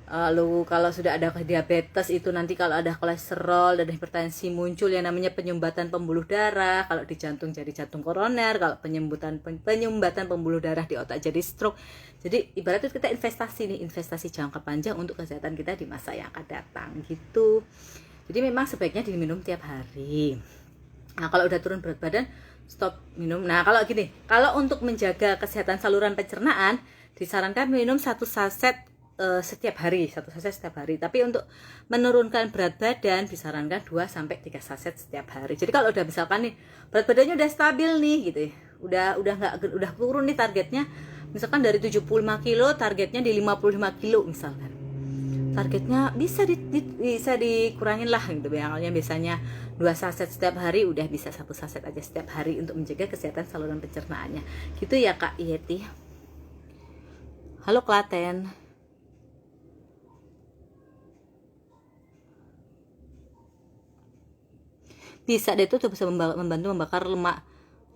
Lalu kalau sudah ada diabetes itu nanti kalau ada kolesterol dan hipertensi muncul yang namanya penyumbatan pembuluh darah. Kalau di jantung jadi jantung koroner, kalau penyumbatan pembuluh darah di otak jadi stroke. Jadi ibaratnya kita investasi jangka panjang untuk kesehatan kita di masa yang akan datang gitu. Jadi memang sebaiknya diminum tiap hari. Nah, kalau udah turun berat badan, stop minum. Nah, kalau gini, kalau untuk menjaga kesehatan saluran pencernaan disarankan minum 1 saset setiap hari, 1 saset setiap hari. Tapi untuk menurunkan berat badan disarankan 2-3 saset setiap hari. Jadi kalau udah misalkan nih berat badannya udah stabil nih gitu ya, udah turun nih targetnya, misalkan dari 75 kilo targetnya di 55 kilo misalkan, targetnya bisa dikurangin lah gitu. Biasanya 2 saset setiap hari, udah bisa 1 saset aja setiap hari untuk menjaga kesehatan saluran pencernaannya gitu ya Kak Yeti. Halo Klaten. Bisa deh, itu bisa membantu membakar lemak.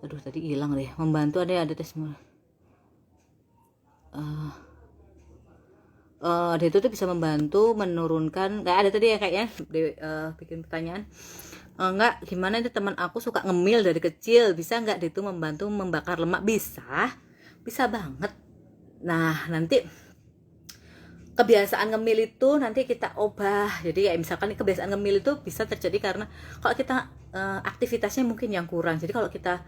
Aduh, tadi hilang deh. Membantu ada tes semua. Dia itu tuh bisa membantu menurunkan, nggak ada tadi ya kayaknya bikin pertanyaan. Enggak, gimana itu teman aku suka ngemil dari kecil, bisa nggak dia itu membantu membakar lemak? Bisa banget. Nah, nanti kebiasaan ngemil itu nanti kita ubah. Jadi kayak misalkan kebiasaan ngemil itu bisa terjadi karena kalau kita aktivitasnya mungkin yang kurang. Jadi kalau kita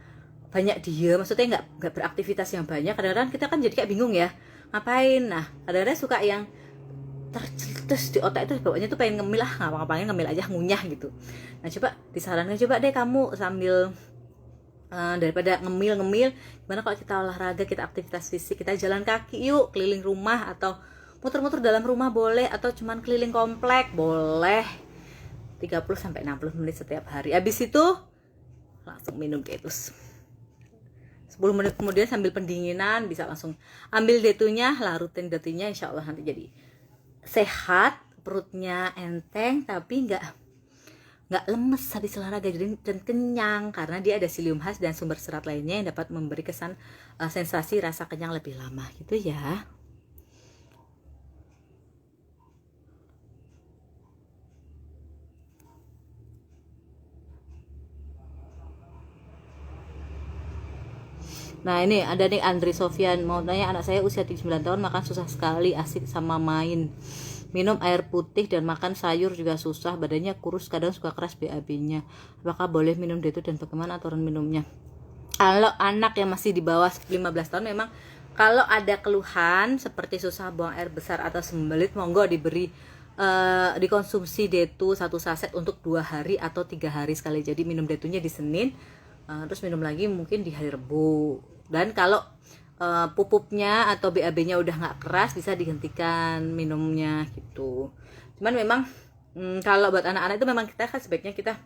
banyak diam, maksudnya nggak beraktivitas yang banyak, kadang-kadang kita kan jadi kayak bingung ya ngapain. Nah, kadang-kadang suka yang tercetus di otak itu bawahnya tuh pengen ngemil, ngapain ngemil aja, ngunyah gitu. Nah, disarankan coba deh kamu sambil daripada ngemil, gimana kalau kita olahraga, kita aktivitas fisik, kita jalan kaki yuk keliling rumah, atau muter-muter dalam rumah boleh, atau cuman keliling komplek boleh, 30-60 menit setiap hari. Habis itu langsung minum Detus. 10 menit kemudian sambil pendinginan bisa langsung ambil detunya, larutin detunya, insya Allah nanti jadi sehat, perutnya enteng tapi nggak lemes habis olahraga, jadi dan kenyang karena dia ada psyllium khas dan sumber serat lainnya yang dapat memberi kesan sensasi rasa kenyang lebih lama gitu ya. Nah, ini ada nih Andri Sofian mau tanya, anak saya usia 9 tahun makan susah sekali, asik sama main, minum air putih dan makan sayur juga susah, badannya kurus, kadang suka keras BAB-nya. Apakah boleh minum itu dan bagaimana aturan minumnya? Kalau anak yang masih di bawah 15 tahun, memang kalau ada keluhan seperti susah buang air besar atau sembelit, monggo diberi dikonsumsi detu 1 saset untuk 2 hari atau 3 hari sekali. Jadi minum detunya di Senin, terus minum lagi mungkin di hari Rebu. Dan kalau pupupnya atau BAB-nya udah nggak keras, bisa dihentikan minumnya gitu. Cuman memang kalau buat anak-anak itu memang kita kan sebaiknya kita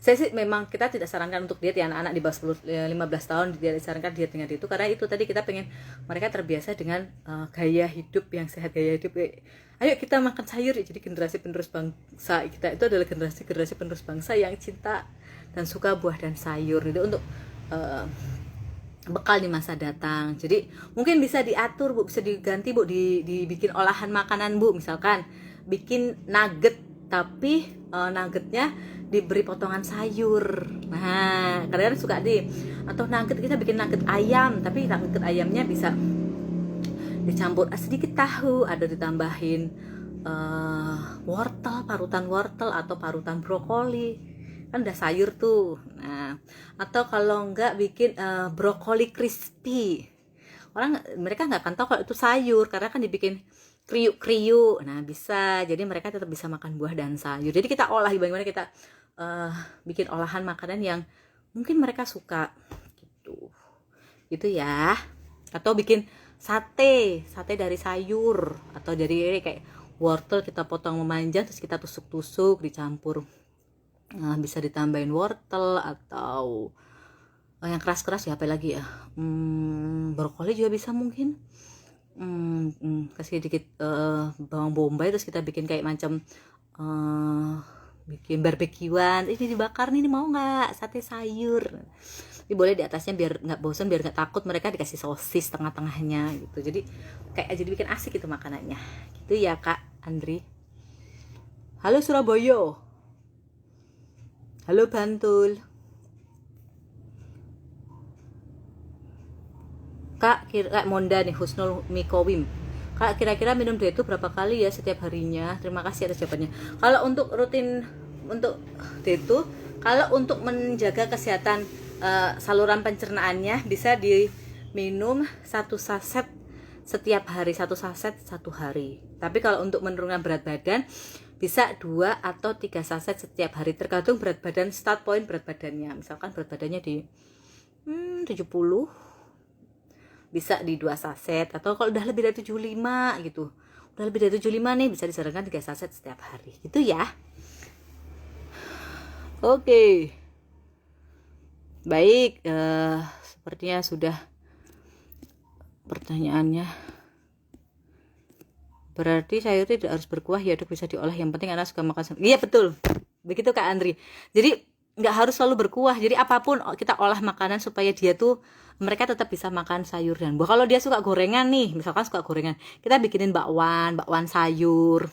Saya sih memang kita tidak sarankan untuk diet ya anak-anak di bawah 15 tahun tidak disarankan diet dengan itu, karena itu tadi kita pengen mereka terbiasa dengan gaya hidup yang sehat, gaya hidup ayo kita makan sayur. Jadi generasi penerus bangsa kita itu adalah generasi penerus bangsa yang cinta dan suka buah dan sayur itu untuk bekal di masa datang. Jadi mungkin bisa diatur Bu, bisa diganti Bu, dibikin olahan makanan Bu, misalkan bikin nugget tapi nuggetnya diberi potongan sayur. Nah, kadang-kadang suka atau nugget kita bikin nugget ayam, tapi nugget ayamnya bisa dicampur sedikit tahu, ada ditambahin wortel, parutan wortel atau parutan brokoli. Kan udah sayur tuh. Nah, atau kalau enggak bikin brokoli crispy. Mereka nggak akan tahu kalau itu sayur karena kan dibikin kriuk-kriuk. Nah, bisa. Jadi mereka tetap bisa makan buah dan sayur. Jadi kita olah, bagaimana kita bikin olahan makanan yang mungkin mereka suka gitu ya. Atau bikin sate dari sayur, atau dari kayak wortel kita potong memanjang terus kita tusuk-tusuk dicampur, bisa ditambahin wortel atau yang keras-keras ya, apa lagi ya, brokoli juga bisa mungkin, kasih dikit bawang bombay terus kita bikin kayak macam bikin barbekyuan, ini dibakar nih, mau nggak sate sayur. Jadi boleh di atasnya biar nggak bosan, biar nggak takut, mereka dikasih sosis tengah-tengahnya gitu. Jadi kayak jadi bikin asik itu makanannya gitu ya Kak Andri. Halo Surabaya, halo Bantul Kak, Kak Monda nih, Husnul Mikowim. Kak, kira-kira minum diet itu berapa kali ya setiap harinya? Terima kasih atas jawabannya. Kalau untuk rutin untuk diet itu, kalau untuk menjaga kesehatan saluran pencernaannya, bisa diminum 1 saset setiap hari, 1 saset 1 hari. Tapi kalau untuk menurunkan berat badan, bisa 2 atau 3 saset setiap hari, tergantung berat badan, start point berat badannya. Misalkan berat badannya di 70, bisa di 2 saset, atau kalau udah lebih dari 75 gitu, udah lebih dari 75 nih, bisa disarankan 3 saset setiap hari gitu ya. Oke. Baik, sepertinya sudah pertanyaannya. Berarti sayur tidak harus berkuah ya Dok, bisa diolah, yang penting anak suka makan. Iya betul, begitu Kak Andri. Jadi nggak harus selalu berkuah, jadi apapun kita olah makanan supaya dia tuh, mereka tetap bisa makan sayur dan buah. Kalau dia suka gorengan nih, misalkan suka gorengan, kita bikinin bakwan sayur.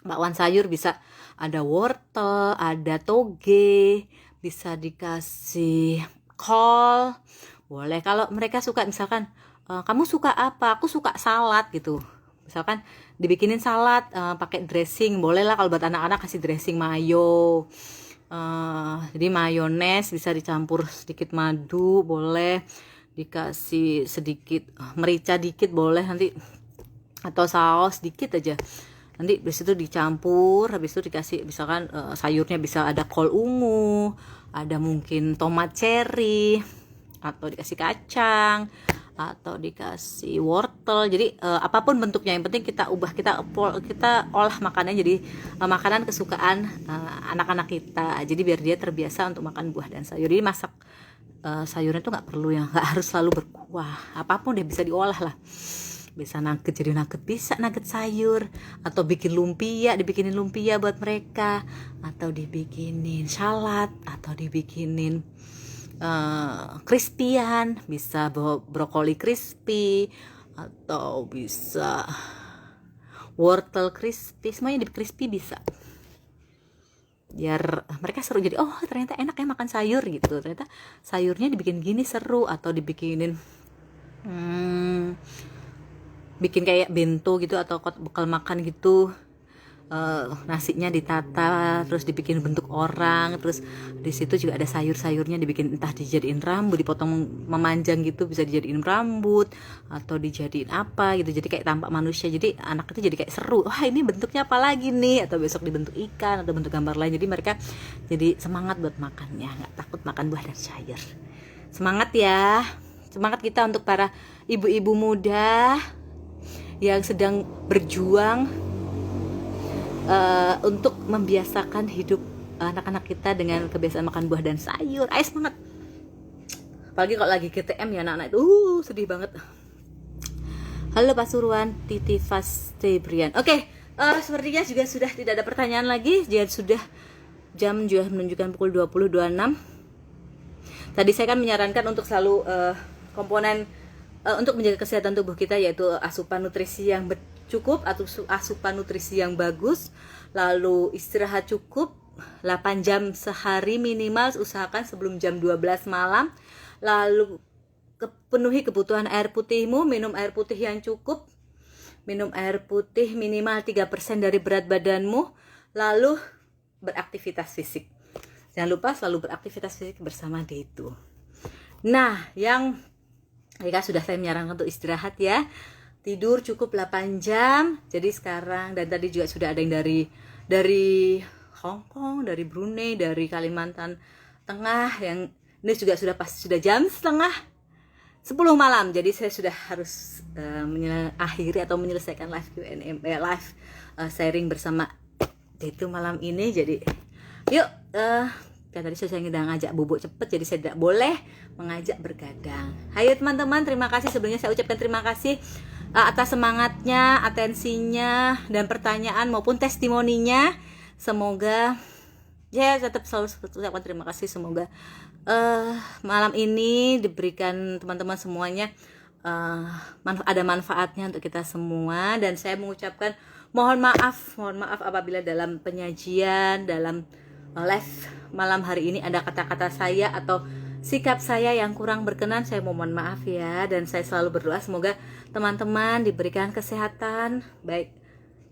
Bakwan sayur bisa ada wortel, ada toge, bisa dikasih kol, boleh. Kalau mereka suka misalkan, kamu suka apa? Aku suka salad gitu. Misalkan dibikinin salad pakai dressing, boleh lah. Kalau buat anak-anak kasih dressing mayo. Jadi mayones bisa dicampur sedikit madu, boleh. Dikasih sedikit merica dikit boleh nanti, atau saus dikit aja. Nanti habis itu dicampur, habis itu dikasih misalkan sayurnya bisa ada kol ungu, ada mungkin tomat cherry, atau dikasih kacang, atau dikasih wortel. Jadi apapun bentuknya, yang penting kita ubah, kita olah makanannya jadi makanan kesukaan anak-anak kita. Jadi biar dia terbiasa untuk makan buah dan sayur. Jadi masak sayurnya tuh nggak perlu yang nggak harus selalu berkuah, apapun deh bisa diolah lah. Bisa nugget jadi nugget, bisa nugget sayur, atau bikin lumpia, dibikinin lumpia buat mereka, atau dibikinin salad, atau dibikinin crispyan, bisa brokoli crispy, atau bisa wortel crispy, semuanya di crispy bisa, biar mereka seru. Jadi oh ternyata enak ya makan sayur gitu, ternyata sayurnya dibikin gini seru. Atau dibikinin bikin kayak bento gitu, atau bekal makan gitu, nasinya ditata terus dibikin bentuk orang, terus di situ juga ada sayur-sayurnya dibikin, entah dijadiin rambut, dipotong memanjang gitu, bisa dijadiin rambut atau dijadiin apa gitu, jadi kayak tampak manusia. Jadi anak itu jadi kayak seru, wah ini bentuknya apa lagi nih, atau besok dibentuk ikan atau bentuk gambar lain. Jadi mereka jadi semangat buat makannya, nggak takut makan buah dan sayur. Semangat ya, semangat kita untuk para ibu-ibu muda yang sedang berjuang untuk membiasakan hidup anak-anak kita dengan kebiasaan makan buah dan sayur. Ayo semangat. Apalagi kalau lagi GTM ya anak-anak itu sedih banget. Halo Pasuruan, Titi Fastebrian. Oke, sepertinya juga sudah tidak ada pertanyaan lagi. Jadi sudah jam juga menunjukkan pukul 20.26. Tadi saya kan menyarankan untuk selalu komponen untuk menjaga kesehatan tubuh kita, yaitu asupan nutrisi yang cukup atau asupan nutrisi yang bagus, lalu istirahat cukup 8 jam sehari minimal, usahakan sebelum jam 12 malam, lalu penuhi kebutuhan air putihmu, minum air putih yang cukup, minum air putih minimal 3% dari berat badanmu, lalu beraktivitas fisik. Jangan lupa selalu beraktivitas fisik bersama Detu. Nah, yang jika sudah saya menyarankan untuk istirahat ya, tidur cukup 8 jam. Jadi sekarang, dan tadi juga sudah ada yang dari Hong Kong, dari Brunei, dari Kalimantan Tengah, yang ini juga sudah jam setengah 10 malam. Jadi saya sudah harus mengakhiri atau menyelesaikan live Q&A, live sharing bersama Detu malam ini. Jadi yuk, kan tadi saya udah ngajak bubuk cepet, jadi saya tidak boleh mengajak bergadang. Ayo teman-teman, terima kasih. Sebelumnya saya ucapkan terima kasih atas semangatnya, atensinya, dan pertanyaan maupun testimoninya. Semoga ya tetap selalu ucapkan terima kasih. Semoga malam ini diberikan teman-teman semuanya ada manfaatnya untuk kita semua. Dan saya mengucapkan mohon maaf apabila dalam penyajian, dalam live malam hari ini ada kata-kata saya atau sikap saya yang kurang berkenan. Saya mohon maaf ya, dan saya selalu berdoa semoga teman-teman diberikan kesehatan baik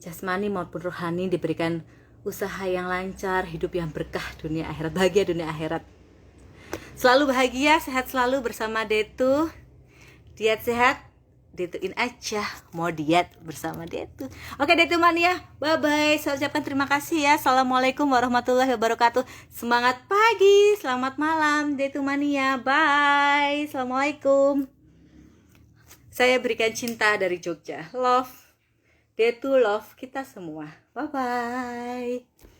jasmani maupun rohani, diberikan usaha yang lancar, hidup yang berkah dunia akhirat, bahagia dunia akhirat. Selalu bahagia, sehat selalu bersama Detu. Diet sehat, Detuin aja. Mau diet bersama Detu. Oke Detu Mania, bye-bye. Saya ucapkan terima kasih ya. Assalamualaikum warahmatullahi wabarakatuh. Semangat pagi, selamat malam Detu Mania. Bye. Assalamualaikum. Saya berikan cinta dari Jogja. Love. Detu love kita semua. Bye-bye.